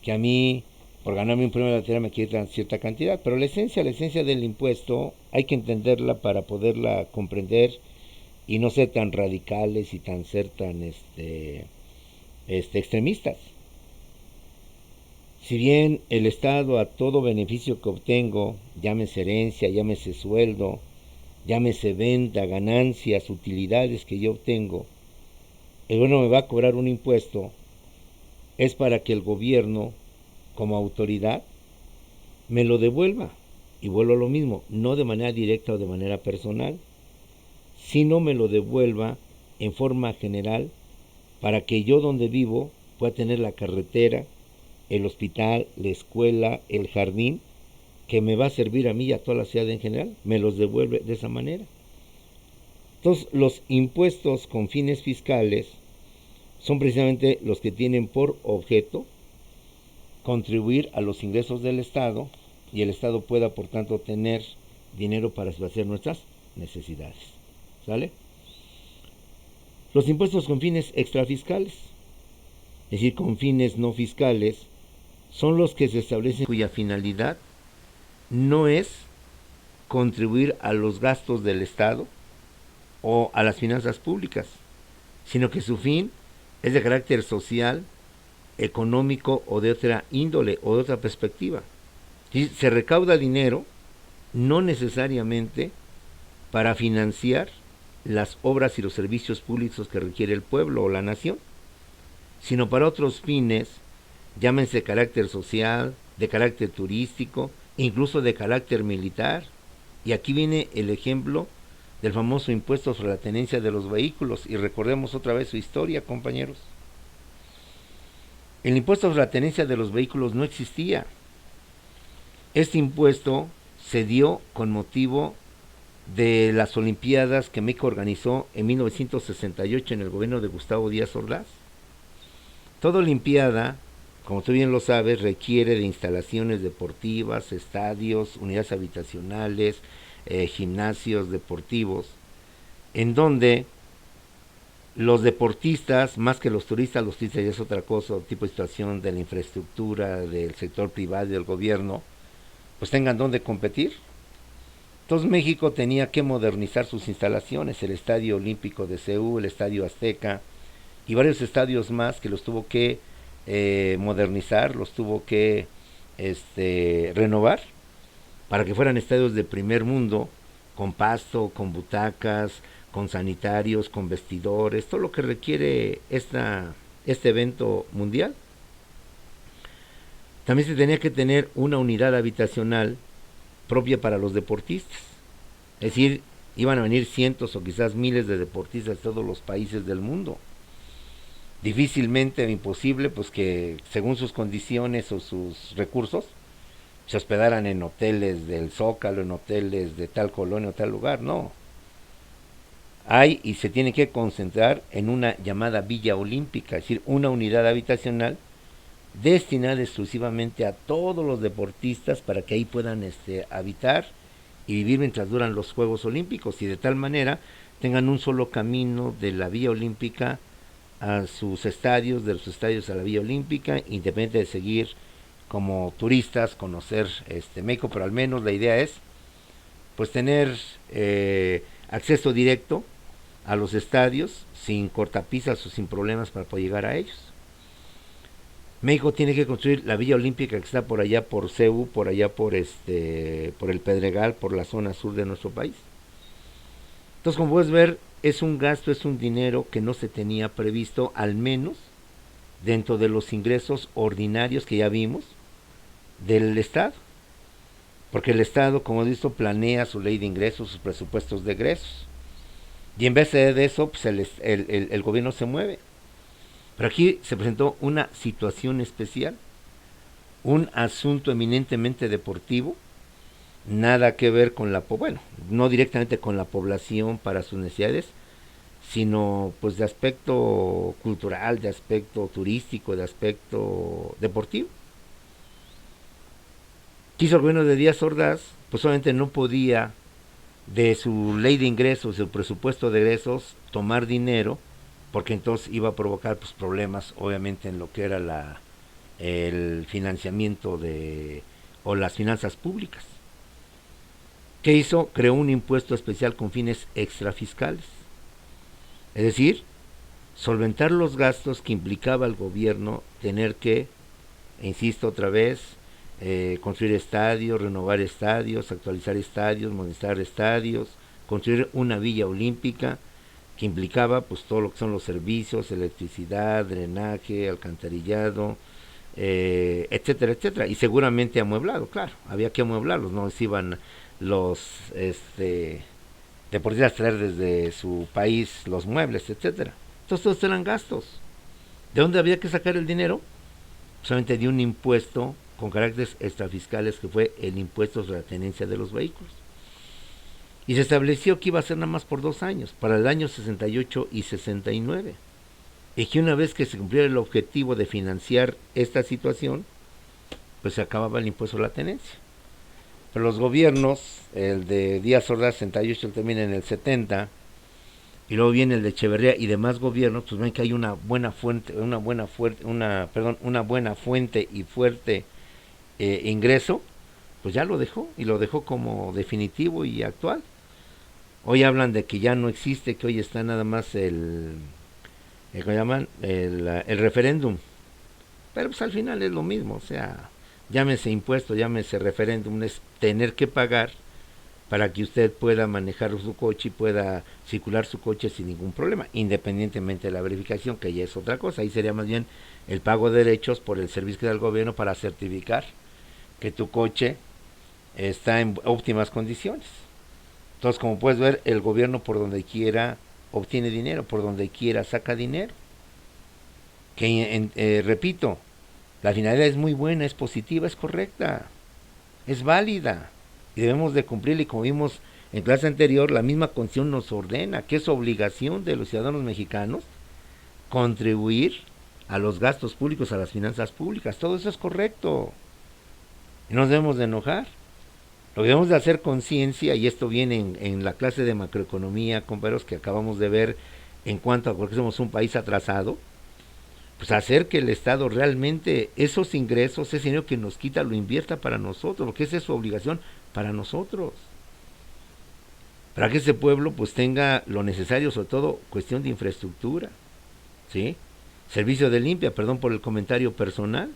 que a mí por ganarme un premio de la lotería me quitan cierta cantidad, pero la esencia del impuesto hay que entenderla para poderla comprender y no ser tan radicales y ser tan extremistas. Si bien el Estado a todo beneficio que obtengo, llámese herencia, llámese sueldo, llámese venta, ganancias, utilidades que yo obtengo, el gobierno me va a cobrar un impuesto, es para que el gobierno, como autoridad, me lo devuelva. Y vuelvo a lo mismo, no de manera directa o de manera personal, sino me lo devuelva en forma general para que yo donde vivo pueda tener la carretera, el hospital, la escuela, el jardín, que me va a servir a mí y a toda la ciudad en general, me los devuelve de esa manera. Entonces, los impuestos con fines fiscales son precisamente los que tienen por objeto contribuir a los ingresos del Estado y el Estado pueda, por tanto, tener dinero para satisfacer nuestras necesidades. ¿Sale? Los impuestos con fines extrafiscales es decir, con fines no fiscales, son los que se establecen cuya finalidad no es contribuir a los gastos del Estado o a las finanzas públicas, sino que su fin es de carácter social, económico o de otra índole o de otra perspectiva. ¿Sí? Se recauda dinero no necesariamente para financiar las obras y los servicios públicos que requiere el pueblo o la nación, sino para otros fines, llámense de carácter social, de carácter turístico, incluso de carácter militar. Y aquí viene el ejemplo del famoso impuesto sobre la tenencia de los vehículos, y recordemos otra vez su historia, compañeros. El impuesto sobre la tenencia de los vehículos no existía. Este impuesto se dio con motivo de las Olimpiadas que México organizó en 1968 en el gobierno de Gustavo Díaz Ordaz. Toda Olimpiada, como tú bien lo sabes, requiere de instalaciones deportivas, estadios, unidades habitacionales, gimnasios deportivos, en donde los deportistas, más que los turistas ya es otra cosa, tipo de situación de la infraestructura, del sector privado y del gobierno, pues tengan donde competir. Entonces México tenía que modernizar sus instalaciones, el Estadio Olímpico de Seúl, el Estadio Azteca y varios estadios más que los tuvo que modernizar, los tuvo que renovar para que fueran estadios de primer mundo, con pasto, con butacas, con sanitarios, con vestidores, todo lo que requiere este evento mundial. También se tenía que tener una unidad habitacional propia para los deportistas. Es decir, iban a venir cientos o quizás miles de deportistas de todos los países del mundo. Difícilmente, imposible, pues que según sus condiciones o sus recursos, se hospedaran en hoteles del Zócalo, en hoteles de tal colonia o tal lugar, no. Hay y se tiene que concentrar en una llamada Villa Olímpica, es decir, una unidad habitacional destinada exclusivamente a todos los deportistas para que ahí puedan habitar y vivir mientras duran los Juegos Olímpicos, y de tal manera tengan un solo camino de la Villa Olímpica a sus estadios, de los estadios a la Villa Olímpica, independientemente de seguir como turistas, conocer México, pero al menos la idea es pues tener acceso directo a los estadios sin cortapisas o sin problemas para poder llegar a ellos. México tiene que construir la Villa Olímpica que está por allá por CEU, por allá por el Pedregal, por la zona sur de nuestro país. Entonces, como puedes ver, es un gasto, es un dinero que no se tenía previsto, al menos dentro de los ingresos ordinarios que ya vimos del Estado. Porque el Estado, como he visto, planea su ley de ingresos, sus presupuestos de egresos. Y en vez de eso, pues el gobierno se mueve. Pero aquí se presentó una situación especial, un asunto eminentemente deportivo, nada que ver con no directamente con la población para sus necesidades, sino pues de aspecto cultural, de aspecto turístico, de aspecto deportivo. Quiso el gobierno de Díaz Ordaz, pues obviamente no podía de su ley de ingresos, su presupuesto de egresos, tomar dinero, porque entonces iba a provocar pues problemas obviamente en lo que era el financiamiento o las finanzas públicas. ¿Qué hizo? Creó un impuesto especial con fines extrafiscales, es decir, solventar los gastos que implicaba el gobierno tener que, insisto otra vez, construir estadios, renovar estadios, actualizar estadios, modernizar estadios, construir una villa olímpica, que implicaba pues todo lo que son los servicios, electricidad, drenaje, alcantarillado, etcétera, etcétera, y seguramente amueblado, claro, había que amueblarlos, no se iban los deportistas a traer desde su país los muebles, etcétera. Entonces todos eran gastos. ¿De dónde había que sacar el dinero? Solamente de un impuesto con caracteres extrafiscales que fue el impuesto sobre la tenencia de los vehículos. Y se estableció que iba a ser nada más por 2 años, para el año 68 y 69. Y que una vez que se cumpliera el objetivo de financiar esta situación, pues se acababa el impuesto a la tenencia. Pero los gobiernos, el de Díaz Ordaz 68 termina en el 70, y luego viene el de Echeverría y demás gobiernos, pues ven que hay una buena fuente, una buena fuente y fuerte ingreso, pues ya lo dejó y lo dejó como definitivo y actual. Hoy hablan de que ya no existe, que hoy está nada más ¿cómo llaman? El referéndum. Pero pues al final es lo mismo, o sea, llámese impuesto, llámese referéndum, es tener que pagar para que usted pueda manejar su coche y pueda circular su coche sin ningún problema, independientemente de la verificación, que ya es otra cosa. Ahí sería más bien el pago de derechos por el servicio que da el gobierno para certificar que tu coche está en óptimas condiciones. Entonces, como puedes ver, el gobierno por donde quiera obtiene dinero, por donde quiera saca dinero. Que repito, la finalidad es muy buena, es positiva, es correcta, es válida y debemos de cumplirla, y como vimos en clase anterior, la misma Constitución nos ordena que es obligación de los ciudadanos mexicanos contribuir a los gastos públicos, a las finanzas públicas. Todo eso es correcto y no nos debemos de enojar. Lo que debemos de hacer conciencia, y esto viene en la clase de macroeconomía, compañeros, que acabamos de ver en cuanto a por qué somos un país atrasado, pues hacer que el Estado realmente esos ingresos, ese dinero que nos quita, lo invierta para nosotros, porque esa es su obligación para nosotros. Para que ese pueblo pues tenga lo necesario, sobre todo cuestión de infraestructura, ¿sí? Servicio de limpia, perdón por el comentario personal,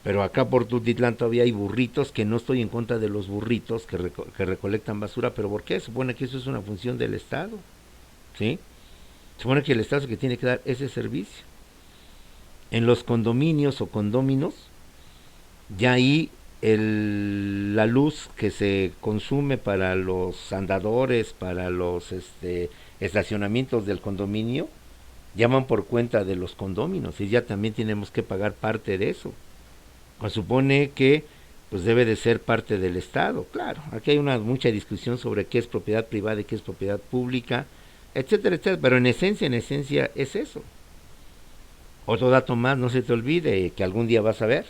pero acá por Tultitlán todavía hay burritos, que no estoy en contra de los burritos que recolectan basura, pero ¿por qué? Supone que eso es una función del Estado, ¿sí? Supone que el Estado es el que tiene que dar ese servicio. En los condominios o condóminos, ya ahí la luz que se consume para los andadores, para los estacionamientos del condominio, llaman por cuenta de los condóminos y ya también tenemos que pagar parte de eso. Pues supone que pues debe de ser parte del Estado. Claro, aquí hay mucha discusión sobre qué es propiedad privada y qué es propiedad pública, etcétera, etcétera, pero en esencia es eso. Otro dato más, no se te olvide, que algún día vas a ver.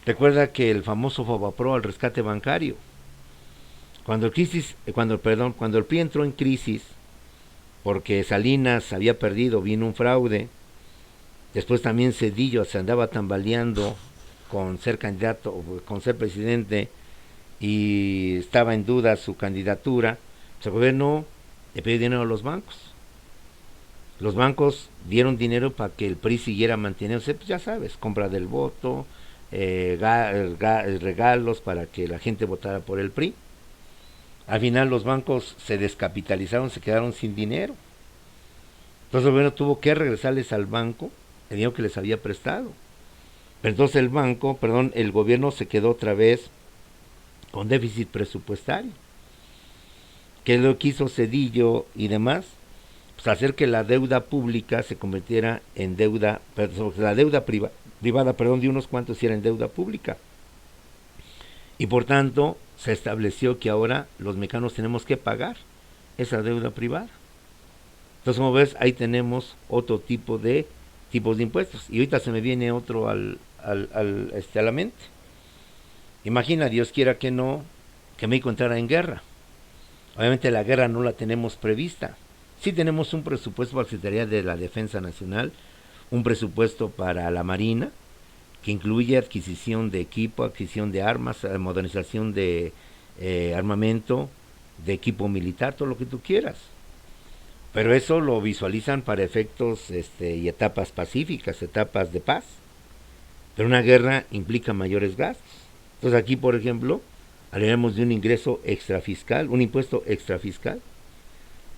Recuerda que el famoso Fobapro al rescate bancario, cuando el PRI entró en crisis porque Salinas había perdido, vino un fraude, después también Zedillo se andaba tambaleando con ser candidato, con ser presidente, y estaba en duda su candidatura, pues el gobierno le pidió dinero a los bancos. Los bancos dieron dinero para que el PRI siguiera manteniéndose, pues ya sabes, compra del voto, regalos para que la gente votara por el PRI. Al final los bancos se descapitalizaron, se quedaron sin dinero. Entonces el gobierno tuvo que regresarles al banco el dinero que les había prestado. Pero entonces el gobierno se quedó otra vez con déficit presupuestario. ¿Qué es lo que hizo Zedillo y demás? Pues hacer que la deuda pública se convirtiera en deuda, la deuda privada, de unos cuantos era en deuda pública. Y por tanto se estableció que ahora los mexicanos tenemos que pagar esa deuda privada. Entonces, como ves, ahí tenemos otro tipos de impuestos. Y ahorita se me viene otro a la mente. Imagina, Dios quiera que no, que México entrara en guerra. Obviamente la guerra no la tenemos prevista. Sí tenemos un presupuesto para la Secretaría de la Defensa Nacional, un presupuesto para la Marina, que incluye adquisición de equipo, adquisición de armas, modernización de armamento, de equipo militar, todo lo que tú quieras. Pero eso lo visualizan para efectos y etapas pacíficas, etapas de paz. Pero una guerra implica mayores gastos. Entonces aquí, por ejemplo, hablaremos de un ingreso extrafiscal, un impuesto extrafiscal,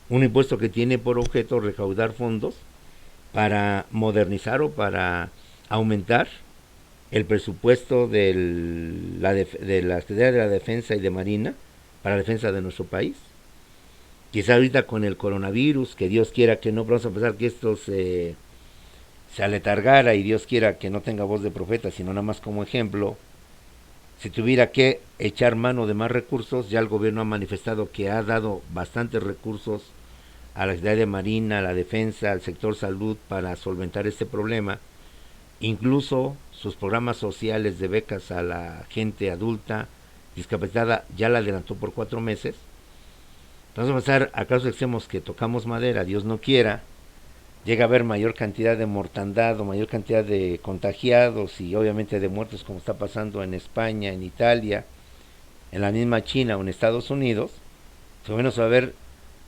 un impuesto que tiene por objeto recaudar fondos para modernizar o para aumentar el presupuesto de la Secretaría de la Defensa y de Marina para la defensa de nuestro país. Quizá ahorita con el coronavirus, que Dios quiera que no, vamos a pensar que esto se aletargara y Dios quiera que no tenga voz de profeta, sino nada más como ejemplo. Si tuviera que echar mano de más recursos, ya el gobierno ha manifestado que ha dado bastantes recursos a la Secretaría de Marina, a la Defensa, al sector salud para solventar este problema. Incluso sus programas sociales de becas a la gente adulta discapacitada ya la adelantó por 4 meses. Vamos a pasar a casos extremos que tocamos madera, Dios no quiera, llega a haber mayor cantidad de mortandad o mayor cantidad de contagiados y obviamente de muertos como está pasando en España, en Italia, en la misma China o en Estados Unidos, se va a ver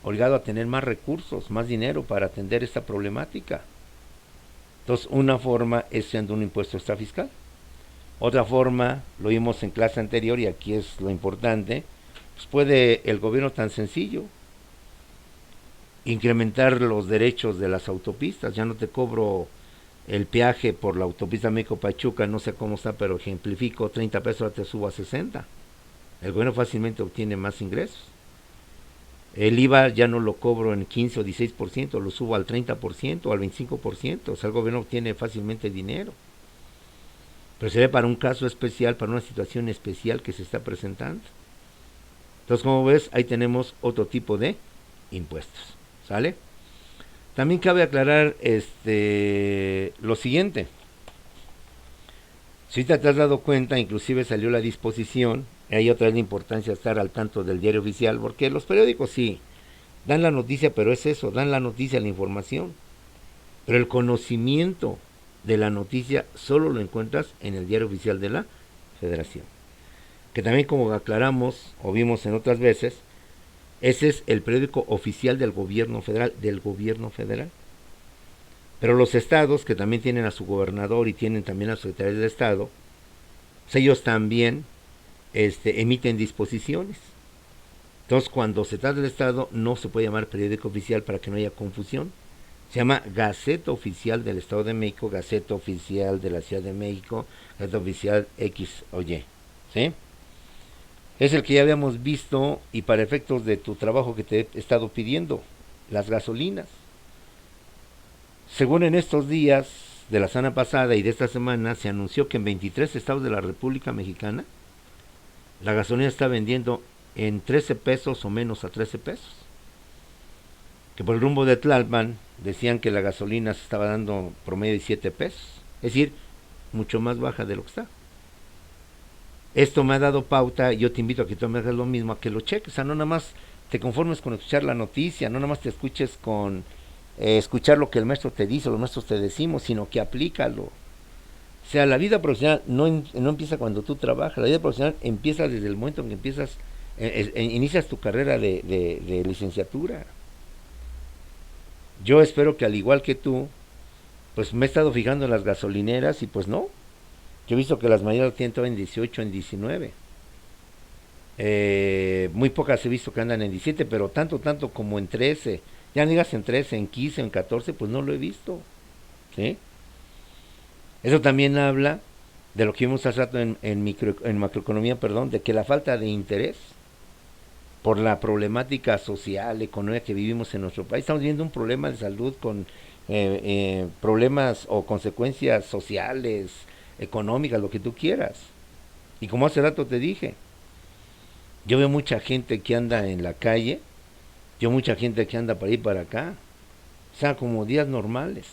obligado a tener más recursos, más dinero para atender esta problemática. Entonces, una forma es siendo un impuesto extrafiscal. Otra forma, lo vimos en clase anterior y aquí es lo importante, pues puede el gobierno tan sencillo incrementar los derechos de las autopistas. Ya no te cobro el peaje por la autopista México-Pachuca, no sé cómo está, pero ejemplifico, 30 pesos, ahora te subo a 60. El gobierno fácilmente obtiene más ingresos. El IVA ya no lo cobro en 15 o 16%, lo subo al 30% o al 25%. O sea, el gobierno obtiene fácilmente dinero. Pero sería para un caso especial, para una situación especial que se está presentando. Entonces, como ves, ahí tenemos otro tipo de impuestos. ¿Sale? También cabe aclarar lo siguiente. Si ahorita te has dado cuenta, inclusive salió la disposición, hay otra vez la importancia de estar al tanto del diario oficial, porque los periódicos sí, dan la noticia, pero es eso, dan la noticia, la información. Pero el conocimiento de la noticia solo lo encuentras en el diario oficial de la Federación. Que también, como aclaramos o vimos en otras veces, ese es el periódico oficial del gobierno federal, Pero los estados, que también tienen a su gobernador y tienen también a su secretario de Estado, pues ellos también emiten disposiciones. Entonces, cuando se trata del Estado, no se puede llamar periódico oficial para que no haya confusión. Se llama Gaceta Oficial del Estado de México, Gaceta Oficial de la Ciudad de México, Gaceta Oficial X o Y. ¿Sí? Es el que ya habíamos visto y para efectos de tu trabajo que te he estado pidiendo, las gasolinas. Según en estos días de la semana pasada y de esta semana, se anunció que en 23 estados de la República Mexicana la gasolina está vendiendo en 13 pesos o menos a 13 pesos. Que por el rumbo de Tlalpan decían que la gasolina se estaba dando promedio de 7 pesos. Es decir, mucho más baja de lo que está. Esto me ha dado pauta, yo te invito a que tú me hagas lo mismo, a que lo cheques, o sea, no nada más te conformes con escuchar la noticia, no nada más te escuches con escuchar lo que el maestro te dice, los maestros te decimos, sino que aplícalo. O sea, la vida profesional no empieza cuando tú trabajas, la vida profesional empieza desde el momento en que inicias tu carrera de licenciatura. Yo espero que al igual que tú, pues me he estado fijando en las gasolineras y pues no. Yo he visto que las mayores tienen todo en 18, en 19. Muy pocas he visto que andan en 17, pero tanto como en 13. Ya no digas en 13, en 15, en 14, pues no lo he visto. ¿Sí? Eso también habla de lo que vimos hace rato en macroeconomía, de que la falta de interés por la problemática social, económica que vivimos en nuestro país. Estamos viendo un problema de salud con problemas o consecuencias sociales, económicas, lo que tú quieras. Y como hace rato te dije, yo veo mucha gente que anda en la calle, yo mucha gente que anda para ir para acá, o sea, como días normales.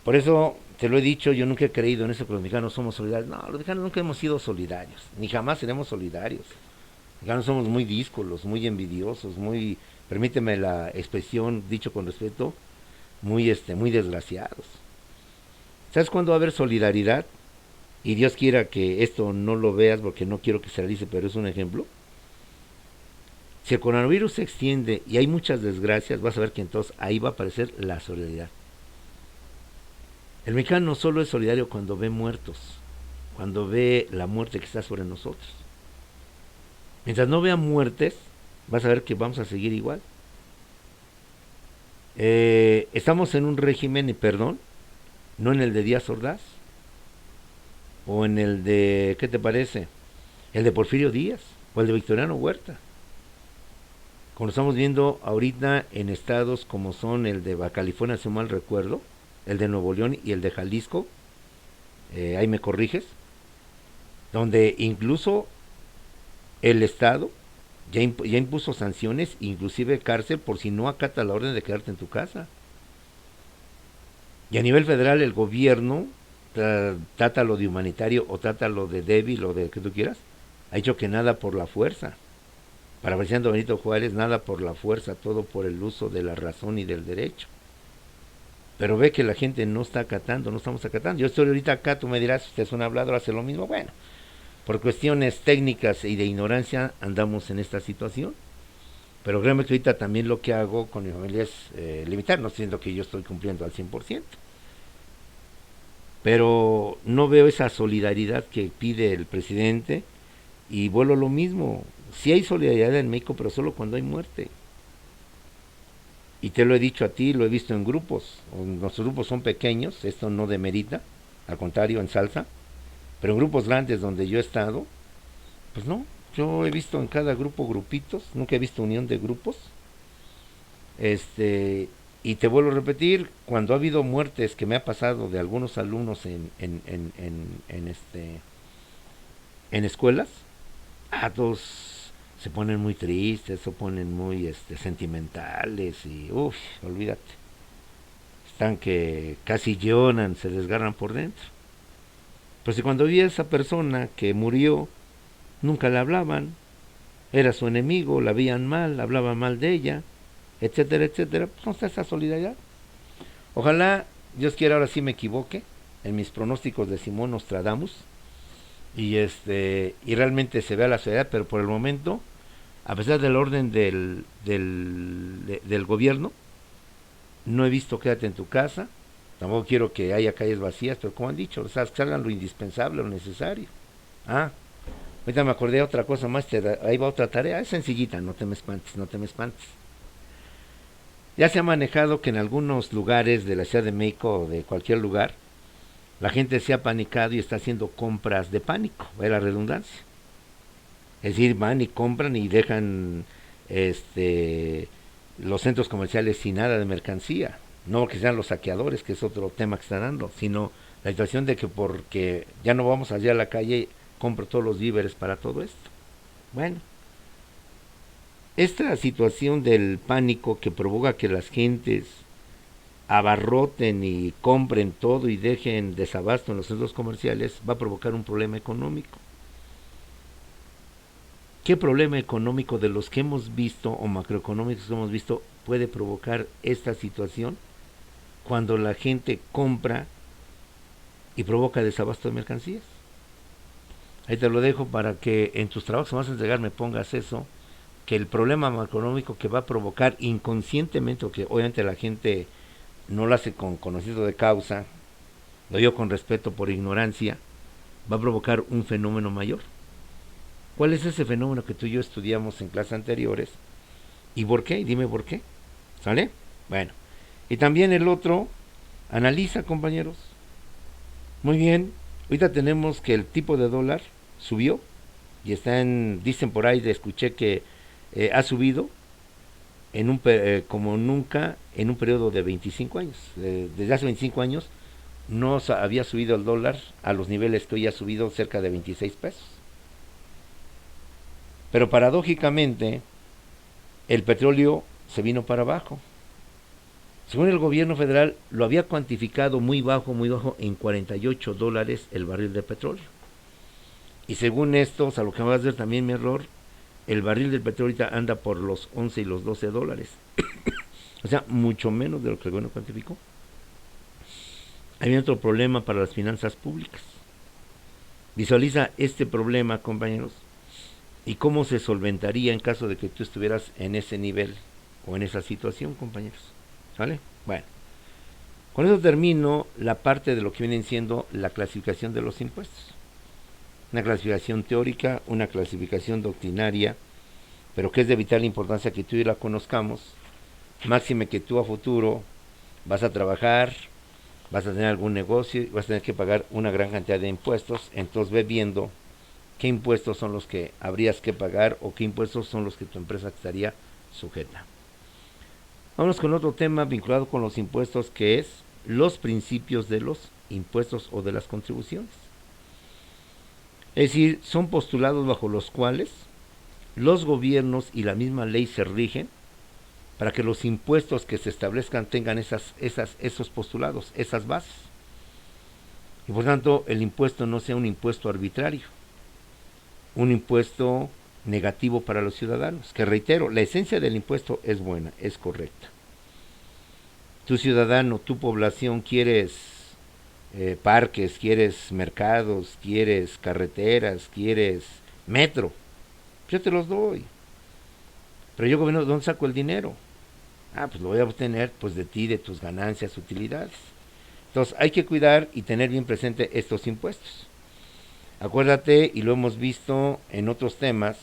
Por eso te lo he dicho, yo nunca he creído en eso que los mexicanos somos solidarios. No, los mexicanos nunca hemos sido solidarios, ni jamás seremos solidarios. Los mexicanos somos muy díscolos, muy envidiosos, muy, permíteme la expresión dicho con respeto, muy desgraciados. ¿Sabes cuándo va a haber solidaridad? Y Dios quiera que esto no lo veas porque no quiero que se realice, pero es un ejemplo. Si el coronavirus se extiende y hay muchas desgracias, vas a ver que entonces ahí va a aparecer la solidaridad. El mexicano solo es solidario cuando ve muertos, cuando ve la muerte que está sobre nosotros. Mientras no vea muertes, vas a ver que vamos a seguir igual. Estamos en un régimen, y perdón, no en el de Díaz Ordaz, o en el de, ¿qué te parece? El de Porfirio Díaz, o el de Victoriano Huerta. Como lo estamos viendo ahorita en estados como son el de Baja California, si mal recuerdo, el de Nuevo León y el de Jalisco, ahí me corriges, donde incluso el Estado ya impuso sanciones, inclusive cárcel, por si no acata la orden de quedarte en tu casa. Y a nivel federal el gobierno, trátalo de humanitario o trátalo de débil o de que tú quieras, ha dicho que nada por la fuerza. Parafraseando Benito Juárez, nada por la fuerza, todo por el uso de la razón y del derecho. Pero ve que la gente no está acatando, no estamos acatando. Yo estoy ahorita acá, tú me dirás, usted es un hablador, hace lo mismo. Bueno, por cuestiones técnicas y de ignorancia andamos en esta situación. Pero créeme que ahorita también lo que hago con mi familia es limitar, no siendo que yo estoy cumpliendo al 100%. Pero no veo esa solidaridad que pide el presidente y vuelvo a lo mismo. Sí hay solidaridad en México, pero solo cuando hay muerte. Y te lo he dicho a ti, lo he visto en grupos. Nuestros grupos son pequeños, esto no demerita, al contrario, ensalza. Pero en grupos grandes donde yo he estado, pues no. Yo he visto en cada grupo grupitos, nunca he visto unión de grupos. Y te vuelvo a repetir, cuando ha habido muertes que me ha pasado de algunos alumnos en escuelas, todos se ponen muy tristes, se ponen muy sentimentales y uff, olvídate. Están que casi lloran, se desgarran por dentro. Pues si cuando vi a esa persona que murió, nunca la hablaban, era su enemigo, la veían mal, hablaban mal de ella, etcétera, etcétera, pues no está esa solidaridad. Ojalá, Dios quiera, ahora sí me equivoque en mis pronósticos de Simón Nostradamus y realmente se vea la sociedad, pero por el momento, a pesar del orden del gobierno, no he visto quédate en tu casa, tampoco quiero que haya calles vacías, pero como han dicho, o sea, salgan lo indispensable, lo necesario. Ahorita me acordé de otra cosa más, ahí va otra tarea, es sencillita, no te me espantes, no te me espantes. Ya se ha manejado que en algunos lugares de la Ciudad de México o de cualquier lugar, la gente se ha panicado y está haciendo compras de pánico, es la redundancia. Es decir, van y compran y dejan los centros comerciales sin nada de mercancía. No que sean los saqueadores, que es otro tema que están dando, sino la situación de que porque ya no vamos allá a la calle, compro todos los víveres para todo esto. Bueno, esta situación del pánico que provoca que las gentes abarroten y compren todo y dejen desabasto en los centros comerciales va a provocar un problema económico. ¿Qué problema económico de los que hemos visto o macroeconómicos que hemos visto puede provocar esta situación cuando la gente compra y provoca desabasto de mercancías? Ahí te lo dejo para que en tus trabajos que vas a entregar me pongas eso, que el problema macroeconómico que va a provocar inconscientemente, o que obviamente la gente no lo hace con conocimiento de causa, lo digo con respeto por ignorancia, va a provocar un fenómeno mayor. ¿Cuál es ese fenómeno que tú y yo estudiamos en clases anteriores? ¿Y por qué? Y dime por qué. ¿Sale? Bueno. Y también el otro, analiza, compañeros. Muy bien. Ahorita tenemos que el tipo de dólar subió y está dicen por ahí, escuché que ha subido como nunca en un periodo de 25 años. Desde hace 25 años no había subido el dólar a los niveles que hoy ha subido, cerca de 26 pesos. Pero paradójicamente, el petróleo se vino para abajo. Según el gobierno federal, lo había cuantificado muy bajo en $48 el barril de petróleo. Y según esto, a lo que vas a ver también mi error, el barril del petróleo ahorita anda por los 11 y los $12. O sea, mucho menos de lo que el gobierno cuantificó. Hay otro problema para las finanzas públicas. Visualiza este problema, compañeros, y cómo se solventaría en caso de que tú estuvieras en ese nivel o en esa situación, compañeros. ¿Vale? Bueno, con eso termino la parte de lo que viene siendo la clasificación de los impuestos. Una clasificación teórica, una clasificación doctrinaria, pero que es de vital importancia que tú y yo la conozcamos, máxime que tú a futuro vas a trabajar, vas a tener algún negocio y vas a tener que pagar una gran cantidad de impuestos, entonces ve viendo qué impuestos son los que habrías que pagar o qué impuestos son los que tu empresa estaría sujeta. Vamos con otro tema vinculado con los impuestos, que es los principios de los impuestos o de las contribuciones. Es decir, son postulados bajo los cuales los gobiernos y la misma ley se rigen para que los impuestos que se establezcan tengan esos postulados, esas bases. Y por tanto, el impuesto no sea un impuesto arbitrario, un impuesto negativo para los ciudadanos. Que reitero, la esencia del impuesto es buena, es correcta. Tu ciudadano, tu población, quieres parques, quieres mercados, quieres carreteras, quieres metro, yo te los doy. Pero yo, gobierno, ¿dónde saco el dinero? Ah, pues lo voy a obtener pues de ti, de tus ganancias, utilidades. Entonces hay que cuidar y tener bien presente estos impuestos. Acuérdate, y lo hemos visto en otros temas,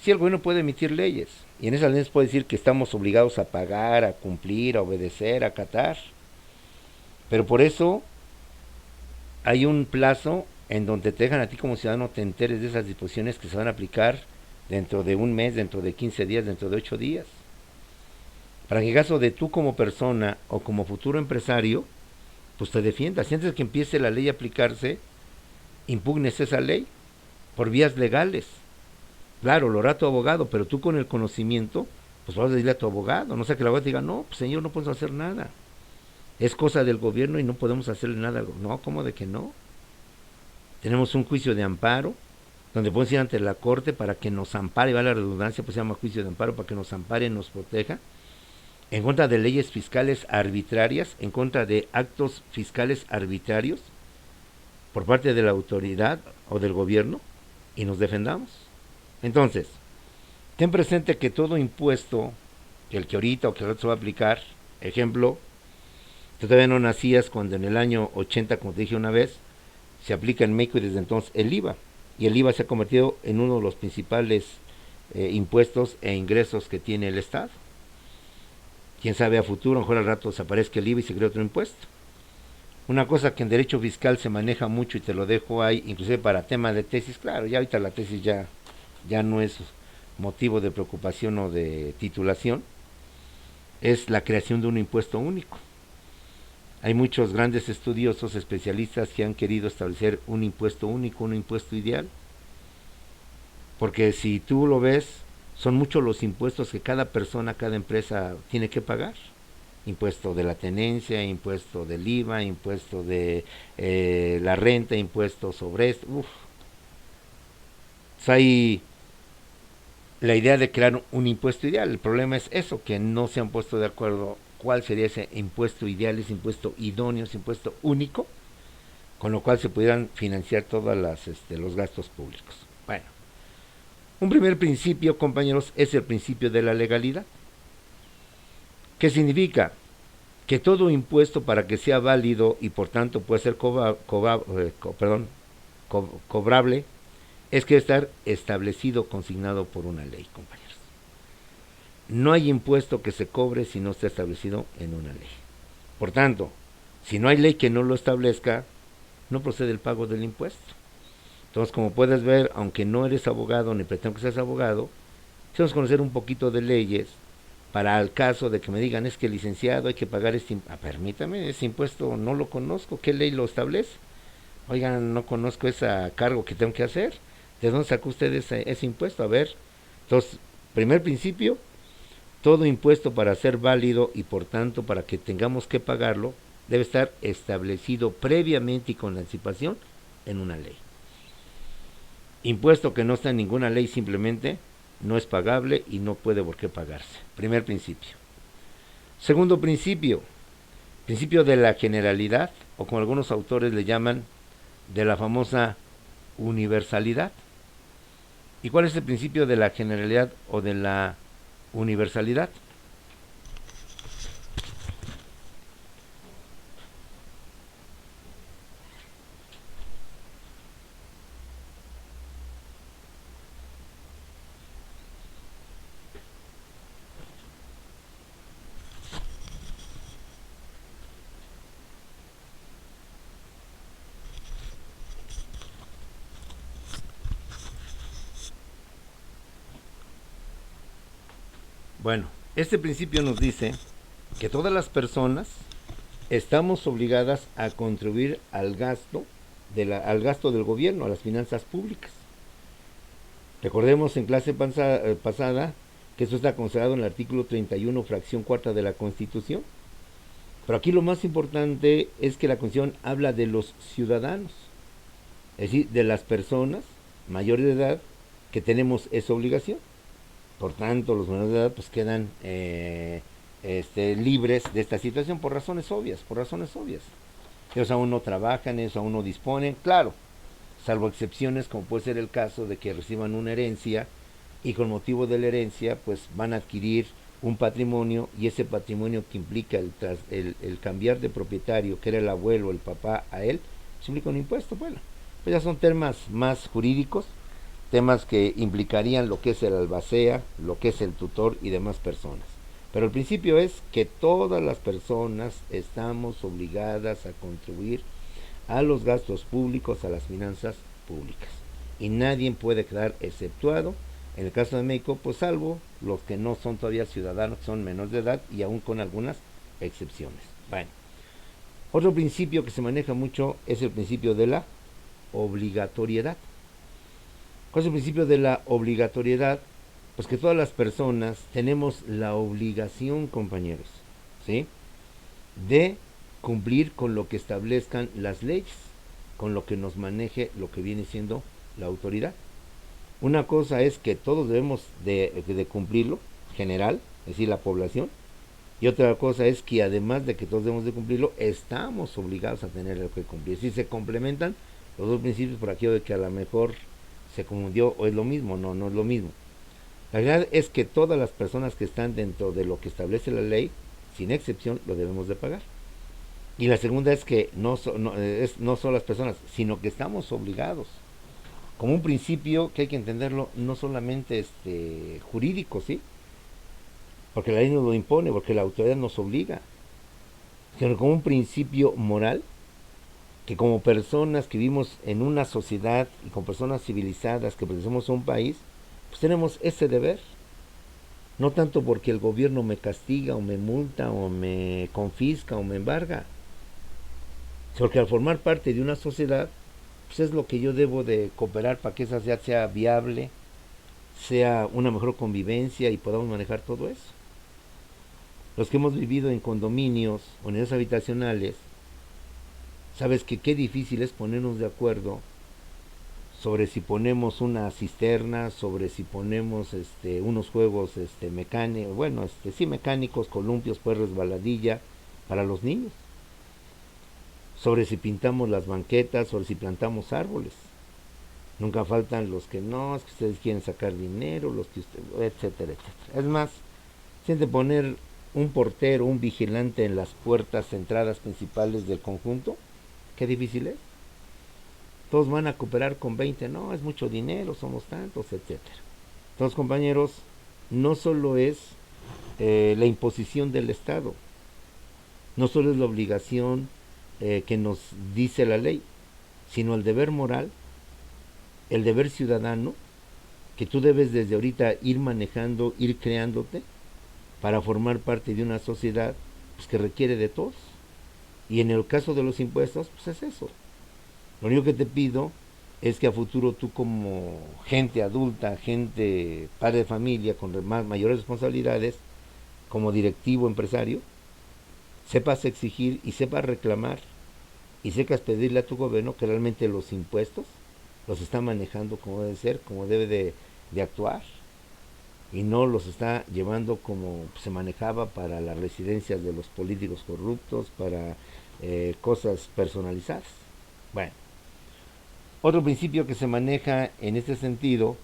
si el gobierno puede emitir leyes, y en esas leyes puede decir que estamos obligados a pagar, a cumplir, a obedecer, a acatar. Pero por eso hay un plazo en donde te dejan a ti como ciudadano te enteres de esas disposiciones que se van a aplicar dentro de un mes, dentro de 15 días, dentro de 8 días. Para que en caso de tú como persona o como futuro empresario, pues te defiendas. Y antes de que empiece la ley a aplicarse, impugnes esa ley por vías legales. Claro, lo hará tu abogado, pero tú con el conocimiento, pues vas a decirle a tu abogado. No sea que el abogado te diga, no, pues señor, no podemos hacer nada. Es cosa del gobierno y no podemos hacerle nada. No, ¿cómo de que no? Tenemos un juicio de amparo, donde podemos ir ante la corte para que nos ampare, va la redundancia, pues se llama juicio de amparo, para que nos ampare y nos proteja, en contra de leyes fiscales arbitrarias, en contra de actos fiscales arbitrarios por parte de la autoridad o del gobierno, y nos defendamos. Entonces, ten presente que todo impuesto, el que ahorita o que ahorita se va a aplicar, ejemplo, tú todavía no nacías cuando en el año 80, como te dije una vez, se aplica en México y desde entonces el IVA. Y el IVA se ha convertido en uno de los principales impuestos e ingresos que tiene el Estado. Quién sabe a futuro, a lo mejor al rato desaparezca el IVA y se crea otro impuesto. Una cosa que en derecho fiscal se maneja mucho y te lo dejo ahí, inclusive para tema de tesis, claro, ya ahorita la tesis ya no es motivo de preocupación o de titulación, es la creación de un impuesto único. Hay muchos grandes estudiosos, especialistas que han querido establecer un impuesto único, un impuesto ideal, porque si tú lo ves, son muchos los impuestos que cada persona, cada empresa tiene que pagar. Impuesto de la tenencia, impuesto del IVA, impuesto de la renta, impuesto sobre esto. Hay la idea de crear un impuesto ideal. El problema es eso, que no se han puesto de acuerdo cuál sería ese impuesto ideal, ese impuesto idóneo, ese impuesto único, con lo cual se pudieran financiar todos los gastos públicos. Bueno, un primer principio, compañeros, es el principio de la legalidad. ¿Qué significa? Que todo impuesto, para que sea válido y por tanto pueda ser cobrable, es que debe estar establecido, consignado por una ley, compañeros. No hay impuesto que se cobre si no está establecido en una ley. Por tanto, si no hay ley que no lo establezca, no procede el pago del impuesto. Entonces, como puedes ver, aunque no eres abogado ni pretendo que seas abogado, tenemos que conocer un poquito de leyes para el caso de que me digan, es que licenciado hay que pagar este impuesto. Permítame, ese impuesto no lo conozco, ¿qué ley lo establece? Oigan, no conozco ese cargo que tengo que hacer. ¿De dónde sacó usted ese impuesto? A ver. Entonces, primer principio, todo impuesto para ser válido y por tanto para que tengamos que pagarlo, debe estar establecido previamente y con anticipación en una ley. Impuesto que no está en ninguna ley simplemente no es pagable y no puede por qué pagarse. Primer principio. Segundo principio, principio de la generalidad, o como algunos autores le llaman, de la famosa universalidad. ¿Y cuál es el principio de la generalidad o de la universalidad? Bueno, este principio nos dice que todas las personas estamos obligadas a contribuir al gasto del gobierno, a las finanzas públicas. Recordemos en clase pasada que eso está consagrado en el artículo 31, fracción cuarta de la Constitución. Pero aquí lo más importante es que la Constitución habla de los ciudadanos, es decir, de las personas mayores de edad que tenemos esa obligación. Por tanto, los menores de edad pues quedan libres de esta situación por razones obvias, por razones obvias. Ellos aún no trabajan, ellos aún no disponen, claro, salvo excepciones como puede ser el caso de que reciban una herencia y con motivo de la herencia pues van a adquirir un patrimonio, y ese patrimonio que implica el cambiar de propietario, que era el abuelo, el papá, a él, pues implica un impuesto. Bueno, pues ya son temas más jurídicos, temas que implicarían lo que es el albacea, lo que es el tutor y demás personas. Pero el principio es que todas las personas estamos obligadas a contribuir a los gastos públicos, a las finanzas públicas. Y nadie puede quedar exceptuado, en el caso de México, pues salvo los que no son todavía ciudadanos, que son menores de edad, y aún con algunas excepciones. Bueno, otro principio que se maneja mucho es el principio de la obligatoriedad. ¿Cuál es el principio de la obligatoriedad? Pues que todas las personas tenemos la obligación, compañeros, ¿sí?, de cumplir con lo que establezcan las leyes, con lo que nos maneje lo que viene siendo la autoridad. Una cosa es que todos debemos de cumplirlo, general, es decir, la población, y otra cosa es que además de que todos debemos de cumplirlo, estamos obligados a tener que cumplir. Si se complementan los dos principios, por aquello de que a lo mejor se confundió o es lo mismo, no, no es lo mismo. La realidad es que todas las personas que están dentro de lo que establece la ley, sin excepción, lo debemos de pagar. Y la segunda es que no son las personas, sino que estamos obligados. Como un principio que hay que entenderlo no solamente jurídico, ¿sí?, porque la ley nos lo impone, porque la autoridad nos obliga, sino como un principio moral, que como personas que vivimos en una sociedad y como personas civilizadas que pertenecemos a un país, pues tenemos ese deber. No tanto porque el gobierno me castiga o me multa o me confisca o me embarga, sino que al formar parte de una sociedad, pues es lo que yo debo de cooperar para que esa sociedad sea viable, sea una mejor convivencia y podamos manejar todo eso. Los que hemos vivido en condominios o unidades habitacionales, sabes que qué difícil es ponernos de acuerdo sobre si ponemos una cisterna, sobre si ponemos unos juegos mecánicos, bueno, sí mecánicos, columpios, pues resbaladilla para los niños, sobre si pintamos las banquetas, sobre si plantamos árboles. Nunca faltan los que no, es que ustedes quieren sacar dinero, los que ustedes, etcétera, etcétera. Es más, siente poner un portero, un vigilante en las puertas, entradas principales del conjunto, qué difícil es. Todos van a cooperar con 20, no, es mucho dinero, somos tantos, etcétera. Entonces, compañeros, no solo es la imposición del Estado, no solo es la obligación que nos dice la ley, sino el deber moral, el deber ciudadano, que tú debes desde ahorita ir manejando, ir creándote para formar parte de una sociedad pues, que requiere de todos. Y en el caso de los impuestos, pues es eso. Lo único que te pido es que a futuro tú como gente adulta, gente padre de familia con mayores responsabilidades, como directivo empresario, sepas exigir y sepas reclamar y sepas pedirle a tu gobierno que realmente los impuestos los está manejando como debe ser, como debe de actuar, y no los está llevando como se manejaba para las residencias de los políticos corruptos, para cosas personalizadas. Bueno, otro principio que se maneja en este sentido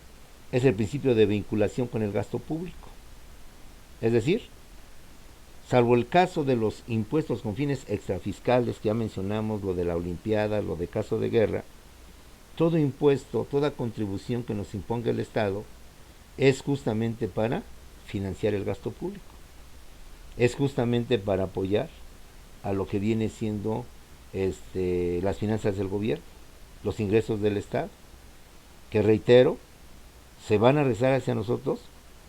es el principio de vinculación con el gasto público. Es decir, salvo el caso de los impuestos con fines extrafiscales que ya mencionamos, lo de la Olimpiada, lo de caso de guerra, todo impuesto, toda contribución que nos imponga el Estado es justamente para financiar el gasto público, es justamente para apoyar a lo que viene siendo las finanzas del gobierno, los ingresos del Estado, que reitero, se van a rezar hacia nosotros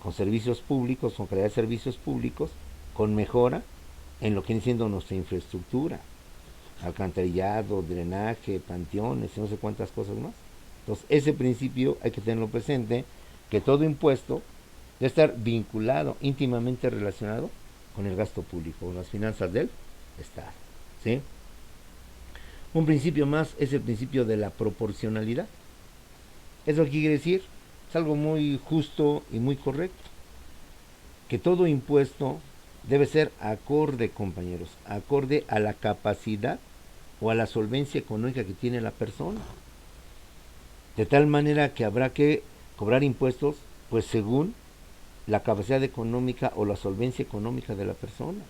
con servicios públicos, con calidad de servicios públicos, con mejora en lo que viene siendo nuestra infraestructura, alcantarillado, drenaje, panteones, no sé cuántas cosas más. Entonces, ese principio hay que tenerlo presente, que todo impuesto debe estar vinculado, íntimamente relacionado con el gasto público, con las finanzas del Estado, ¿sí? Un principio más es el principio de la proporcionalidad. ¿Eso qué quiere decir? Es algo muy justo y muy correcto. Que todo impuesto debe ser acorde, compañeros, acorde a la capacidad o a la solvencia económica que tiene la persona. De tal manera que habrá que cobrar impuestos, pues según la capacidad económica o la solvencia económica de la persona.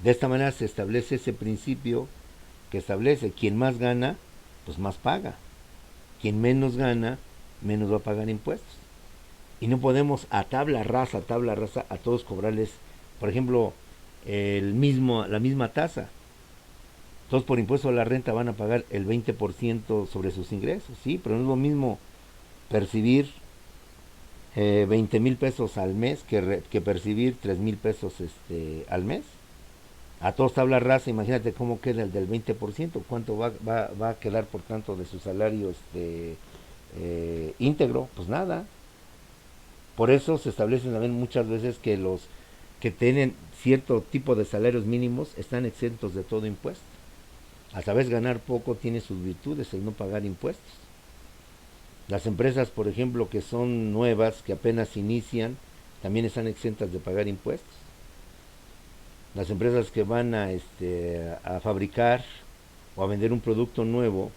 De esta manera se establece ese principio que establece quien más gana, pues más paga. Quien menos gana, menos va a pagar impuestos. Y no podemos a tabla rasa, a todos cobrarles, por ejemplo, la misma tasa. Todos por impuesto a la renta van a pagar el 20% sobre sus ingresos, sí, pero no es lo mismo percibir 20,000 pesos al mes que percibir 3,000 pesos al mes. A todos tabla rasa, imagínate cómo queda el del 20%, cuánto va a quedar por tanto de su salario íntegro, pues nada. Por eso se establecen también muchas veces que los que tienen cierto tipo de salarios mínimos están exentos de todo impuesto. A sabes ganar poco tiene sus virtudes el no pagar impuestos. Las empresas, por ejemplo, que son nuevas, que apenas inician, también están exentas de pagar impuestos. Las empresas que van a fabricar o a vender un producto nuevo,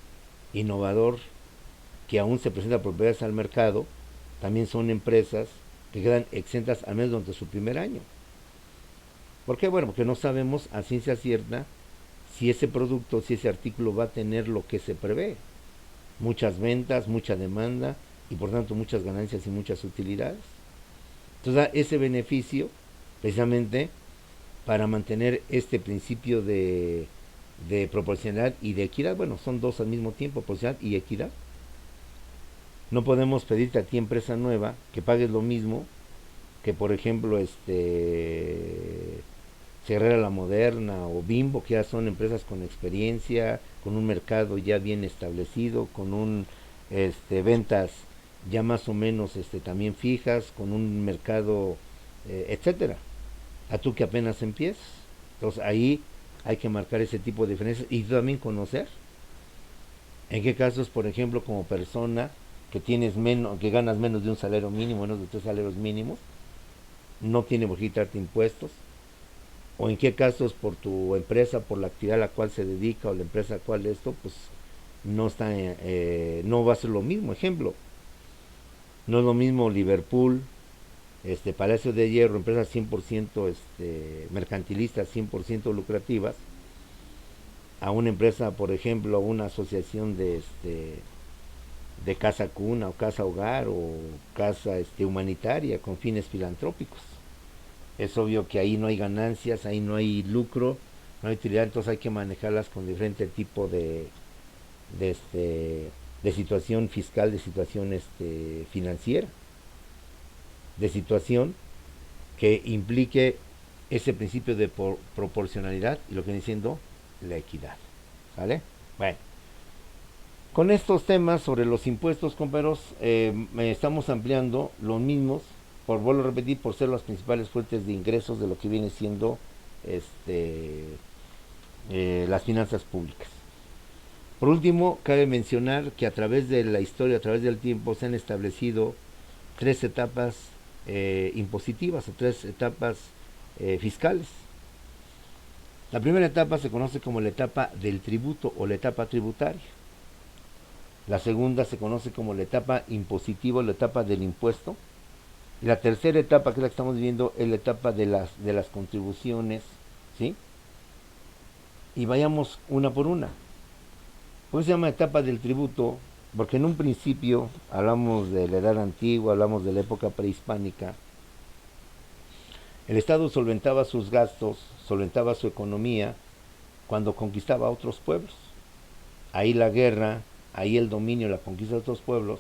innovador, que aún se presenta propiedades al mercado, también son empresas que quedan exentas al menos durante su primer año. ¿Por qué? Bueno, porque no sabemos a ciencia cierta si ese producto, si ese artículo va a tener lo que se prevé. Muchas ventas, mucha demanda y por tanto muchas ganancias y muchas utilidades. Entonces da ese beneficio precisamente para mantener este principio de proporcionalidad y de equidad. Bueno, son dos al mismo tiempo, proporcionalidad y equidad. No podemos pedirte a ti, empresa nueva, que pagues lo mismo que, por ejemplo, Herrera la Moderna o Bimbo, que ya son empresas con experiencia, con un mercado ya bien establecido, con ventas ya más o menos también fijas, con un mercado, etcétera. A tú que apenas empiezas. Entonces ahí hay que marcar ese tipo de diferencias y también conocer en qué casos, por ejemplo, como persona que ganas menos de un salario mínimo, menos de 3 salarios mínimos, no tiene por qué quitarte impuestos, o en qué casos por tu empresa, por la actividad a la cual se dedica o la empresa a la cual pues no va a ser lo mismo. Ejemplo, no es lo mismo Liverpool, Palacio de Hierro, empresas 100% mercantilistas, 100% lucrativas, a una empresa, por ejemplo, una asociación de casa cuna o casa hogar o casa humanitaria con fines filantrópicos. Es obvio que ahí no hay ganancias, ahí no hay lucro, no hay utilidad, entonces hay que manejarlas con diferente tipo de situación fiscal, de situación financiera, de situación que implique ese principio de proporcionalidad y lo que viene siendo la equidad. ¿Vale? Bueno, con estos temas sobre los impuestos, compañeros, estamos ampliando los mismos, vuelvo a repetir, por ser las principales fuentes de ingresos de lo que viene siendo las finanzas públicas. Por último, cabe mencionar que a través de la historia, a través del tiempo, se han establecido 3 etapas impositivas o 3 etapas fiscales. La primera etapa se conoce como la etapa del tributo o la etapa tributaria. La segunda se conoce como la etapa impositiva o la etapa del impuesto. Y la tercera etapa, que es la que estamos viviendo, es la etapa de las contribuciones, ¿sí? Y vayamos una por una. ¿Por qué se llama etapa del tributo? Porque en un principio hablamos de la edad antigua, hablamos de la época prehispánica. El Estado solventaba sus gastos, solventaba su economía cuando conquistaba a otros pueblos. Ahí la guerra, ahí el dominio, la conquista de otros pueblos,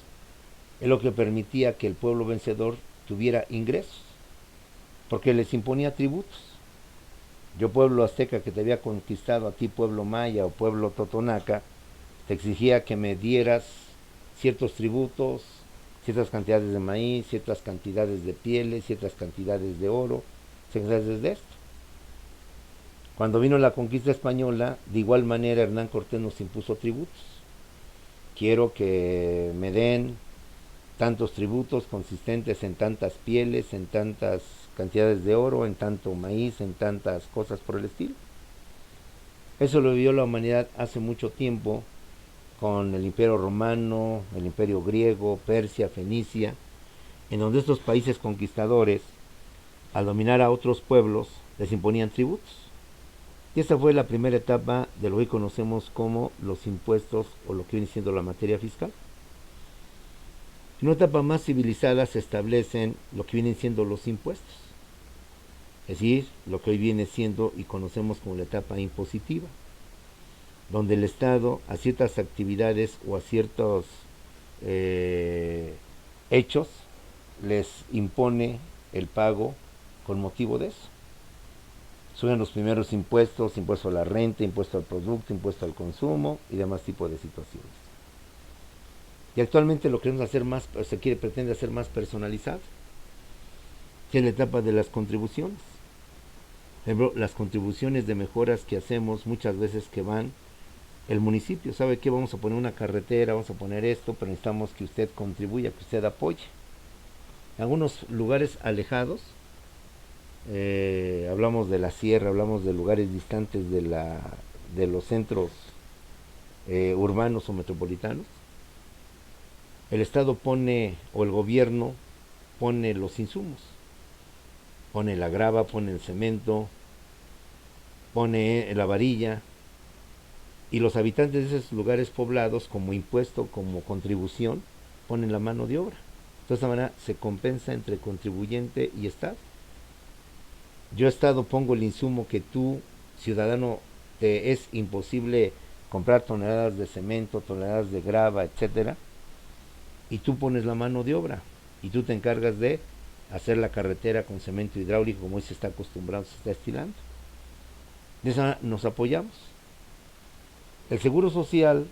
es lo que permitía que el pueblo vencedor tuviera ingresos, porque les imponía tributos. Yo, pueblo azteca que te había conquistado a ti, pueblo maya o pueblo totonaca, te exigía que me dieras ciertos tributos, ciertas cantidades de maíz, ciertas cantidades de pieles, ciertas cantidades de oro, ciertas cantidades de esto. Cuando vino la conquista española, de igual manera Hernán Cortés nos impuso tributos. Quiero que me den tantos tributos consistentes en tantas pieles, en tantas cantidades de oro, en tanto maíz, en tantas cosas por el estilo. Eso lo vivió la humanidad hace mucho tiempo con el Imperio Romano, el Imperio Griego, Persia, Fenicia, en donde estos países conquistadores, al dominar a otros pueblos, les imponían tributos. Y esta fue la primera etapa de lo que conocemos como los impuestos o lo que viene siendo la materia fiscal. En una etapa más civilizada se establecen lo que vienen siendo los impuestos, es decir, lo que hoy viene siendo y conocemos como la etapa impositiva, donde el Estado a ciertas actividades o a ciertos hechos les impone el pago con motivo de eso. Suben los primeros impuestos, impuesto a la renta, impuesto al producto, impuesto al consumo y demás tipos de situaciones. Y actualmente lo queremos hacer más, pretende hacer más personalizado, que es la etapa de las contribuciones. Por ejemplo, las contribuciones de mejoras que hacemos muchas veces que van el municipio, ¿sabe qué? Vamos a poner una carretera, vamos a poner esto, pero necesitamos que usted contribuya, que usted apoye. En algunos lugares alejados, hablamos de la sierra, hablamos de lugares distantes de los centros urbanos o metropolitanos, el Estado pone, o el gobierno pone los insumos, pone la grava, pone el cemento, pone la varilla, y los habitantes de esos lugares poblados, como impuesto, como contribución, ponen la mano de obra. De esta manera se compensa entre contribuyente y Estado. Yo, Estado, pongo el insumo que tú, ciudadano, te es imposible comprar toneladas de cemento, toneladas de grava, etcétera, y tú pones la mano de obra y tú te encargas de hacer la carretera con cemento hidráulico como hoy se está acostumbrado, se está estilando. De esa nos apoyamos. El Seguro Social,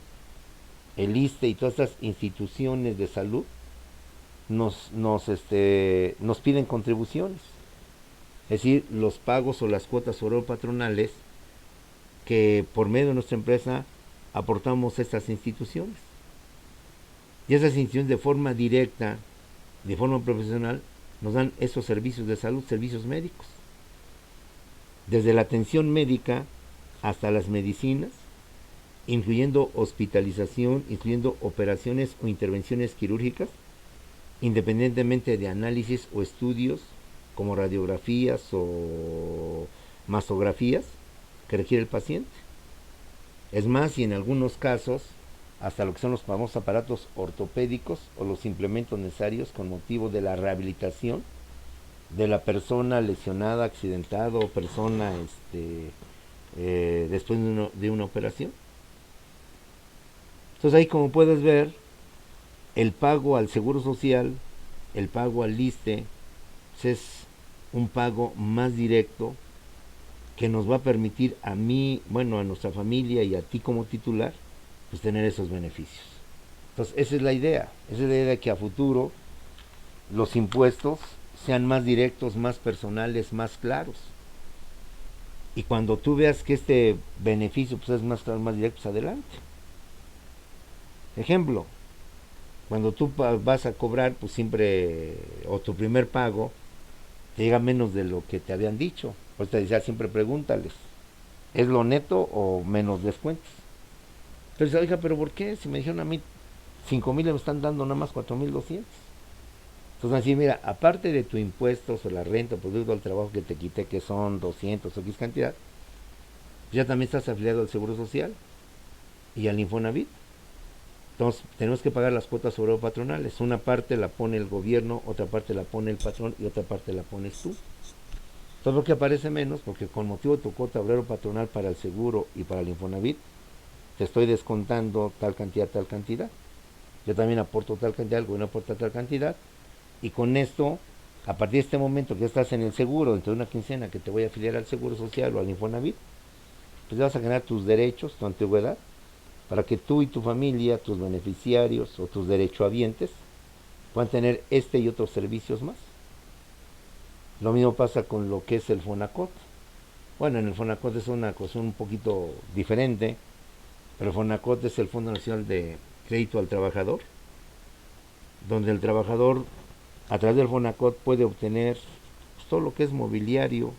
el ISSSTE y todas estas instituciones de salud nos piden contribuciones, es decir, los pagos o las cuotas patronales que por medio de nuestra empresa aportamos a estas instituciones. Y esas instituciones de forma directa, de forma profesional, nos dan esos servicios de salud, servicios médicos. Desde la atención médica hasta las medicinas, incluyendo hospitalización, incluyendo operaciones o intervenciones quirúrgicas, independientemente de análisis o estudios como radiografías o mastografías que requiere el paciente. Es más, y en algunos casos, hasta lo que son los famosos aparatos ortopédicos o los implementos necesarios con motivo de la rehabilitación de la persona lesionada, accidentada o persona después de una operación. Entonces ahí, como puedes ver, el pago al Seguro Social, el pago al ISSSTE, pues es un pago más directo que nos va a permitir a mí, bueno, a nuestra familia y a ti como titular, pues tener esos beneficios. Entonces esa es la idea de que a futuro los impuestos sean más directos, más personales, más claros. Y cuando tú veas que este beneficio pues es más claro, más directo, pues adelante. Ejemplo, cuando tú vas a cobrar, pues siempre, o tu primer pago, te llega menos de lo que te habían dicho. Pues te decía, siempre pregúntales, ¿es lo neto o menos descuentos? Entonces, oiga, ¿pero por qué? Si me dijeron a mí 5,000 me están dando nada más 4,200. Entonces, así, mira, aparte de tu impuesto sobre la renta, producto del trabajo que te quité, que son 200 o X cantidad, ya también estás afiliado al Seguro Social y al Infonavit. Entonces, tenemos que pagar las cuotas obrero patronales. Una parte la pone el gobierno, otra parte la pone el patrón y otra parte la pones tú. Todo lo que aparece menos, porque con motivo de tu cuota obrero patronal para el seguro y para el Infonavit, te estoy descontando tal cantidad. Yo también aporto tal cantidad, el gobierno aporta tal cantidad, y con esto, a partir de este momento que ya estás en el seguro, dentro de una quincena que te voy a afiliar al Seguro Social o al Infonavit, pues ya vas a ganar tus derechos, tu antigüedad, para que tú y tu familia, tus beneficiarios o tus derechohabientes puedan tener este y otros servicios más. Lo mismo pasa con lo que es el Fonacot. Bueno, en el Fonacot es una cosa un poquito diferente, pero el Fonacot es el Fondo Nacional de Crédito al Trabajador, donde el trabajador a través del Fonacot puede obtener pues, todo lo que es mobiliario,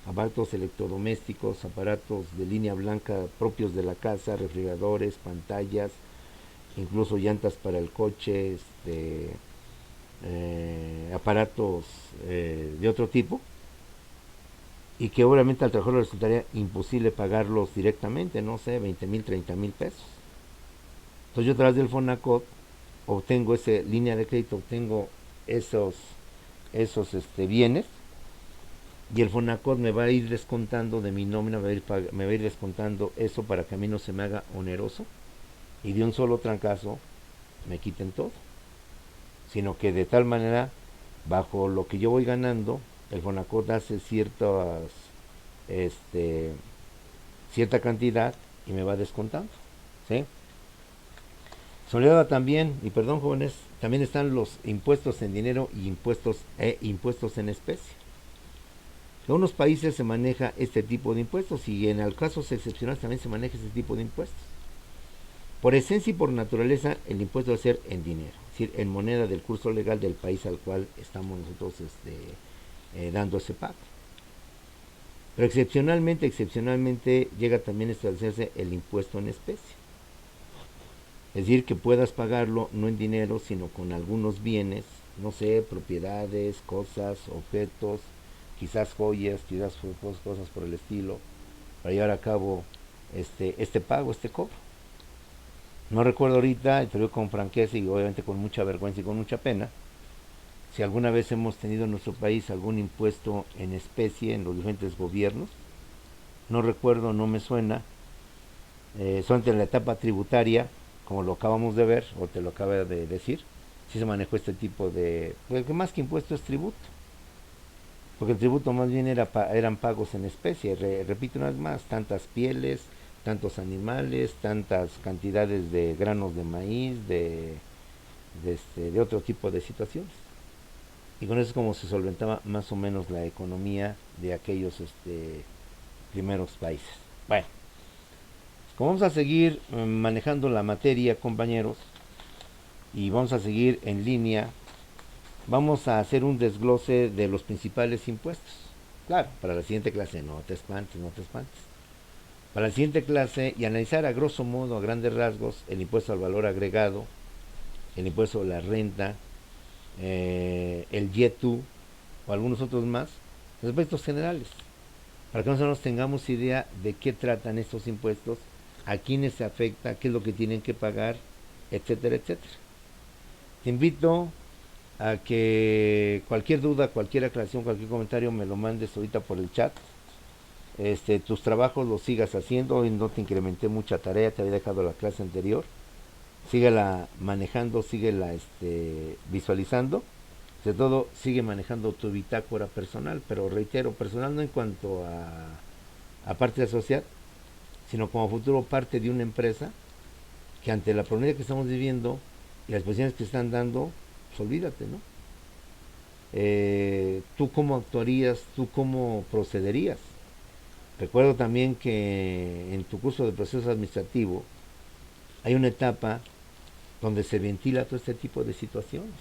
aparatos electrodomésticos, aparatos de línea blanca propios de la casa, refrigeradores, pantallas, incluso llantas para el coche, aparatos de otro tipo, y que obviamente al trabajador le resultaría imposible pagarlos directamente, no sé, 20,000, 30,000 pesos. Entonces yo a través del Fonacot obtengo esa línea de crédito, obtengo esos bienes, y el Fonacot me va a ir descontando de mi nómina, me va a ir descontando eso para que a mí no se me haga oneroso y de un solo trancazo me quiten todo, sino que de tal manera, bajo lo que yo voy ganando, el Fonacot hace cierta cantidad y me va descontando, ¿sí? Soledad también, y perdón jóvenes, también están los impuestos en dinero y impuestos en especie. En unos países se maneja este tipo de impuestos y en casos excepcionales también se maneja este tipo de impuestos. Por esencia y por naturaleza, el impuesto debe ser en dinero, es decir, en moneda del curso legal del país al cual estamos nosotros dando ese pago. Pero excepcionalmente llega también a establecerse el impuesto en especie. Es decir, que puedas pagarlo no en dinero, sino con algunos bienes, no sé, propiedades, cosas, objetos, quizás joyas, quizás cosas por el estilo, para llevar a cabo este pago, este cobro. No recuerdo ahorita, te lo digo con franqueza y obviamente con mucha vergüenza y con mucha pena, si alguna vez hemos tenido en nuestro país algún impuesto en especie en los diferentes gobiernos. No recuerdo, no me suena. Solamente en la etapa tributaria, como lo acabamos de ver, o te lo acaba de decir, sí se manejó este tipo de... Pues más que impuesto es tributo. Porque el tributo más bien eran pagos en especie. Repito una vez más, tantas pieles, tantos animales, tantas cantidades de granos de maíz, de otro tipo de situaciones. Y con eso es como se solventaba más o menos la economía de aquellos primeros países. Bueno, como vamos a seguir manejando la materia, compañeros, y vamos a seguir en línea, vamos a hacer un desglose de los principales impuestos. Claro, para la siguiente clase, no te espantes, no te espantes. Para la siguiente clase, y analizar a grosso modo, a grandes rasgos, el impuesto al valor agregado, el impuesto a la renta, el YETU, o algunos otros más, los impuestos generales, para que nosotros tengamos idea de qué tratan estos impuestos, a quiénes se afecta, qué es lo que tienen que pagar, etcétera, etcétera. Te invito a que cualquier duda, cualquier aclaración, cualquier comentario me lo mandes ahorita por el chat. Tus trabajos los sigas haciendo. Hoy no te incrementé mucha tarea, te había dejado la clase anterior. Síguela manejando, síguela visualizando. Sobre todo, sigue manejando tu bitácora personal, pero reitero, personal no en cuanto a parte de la sociedad, sino como futuro parte de una empresa que ante la problemática que estamos viviendo y las posiciones que están dando, pues olvídate, ¿no? ¿Tú cómo actuarías? ¿Tú cómo procederías? Recuerdo también que en tu curso de proceso administrativo hay una etapa donde se ventila todo este tipo de situaciones,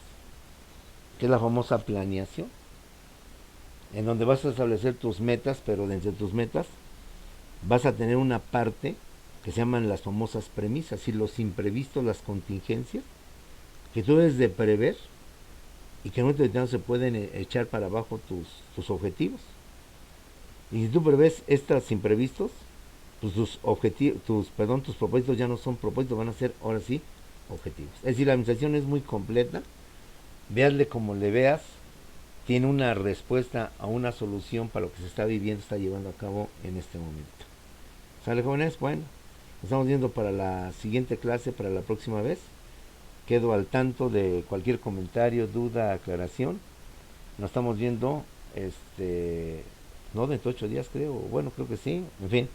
que es la famosa planeación, en donde vas a establecer tus metas, pero dentro de tus metas vas a tener una parte que se llaman las famosas premisas, y los imprevistos, las contingencias, que tú debes de prever y que en un momento determinado se pueden echar para abajo tus objetivos. Y si tú prevés estos imprevistos, pues tus propósitos ya no son propósitos, van a ser ahora sí objetivos. Es decir, la administración es muy completa, véasle como le veas, tiene una respuesta a una solución para lo que se está viviendo, está llevando a cabo en este momento. ¿Sale, jóvenes? Bueno, nos estamos viendo para la siguiente clase, para la próxima vez. Quedo al tanto de cualquier comentario, duda, aclaración. Nos estamos viendo, no, dentro de 8 días creo, bueno, creo que sí, en fin.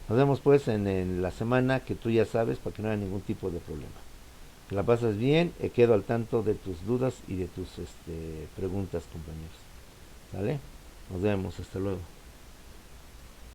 Nos vemos pues en la semana, que tú ya sabes, para que no haya ningún tipo de problema. Que la pasas bien, quedo al tanto de tus dudas y de tus preguntas, compañeros. ¿Vale? Nos vemos, hasta luego.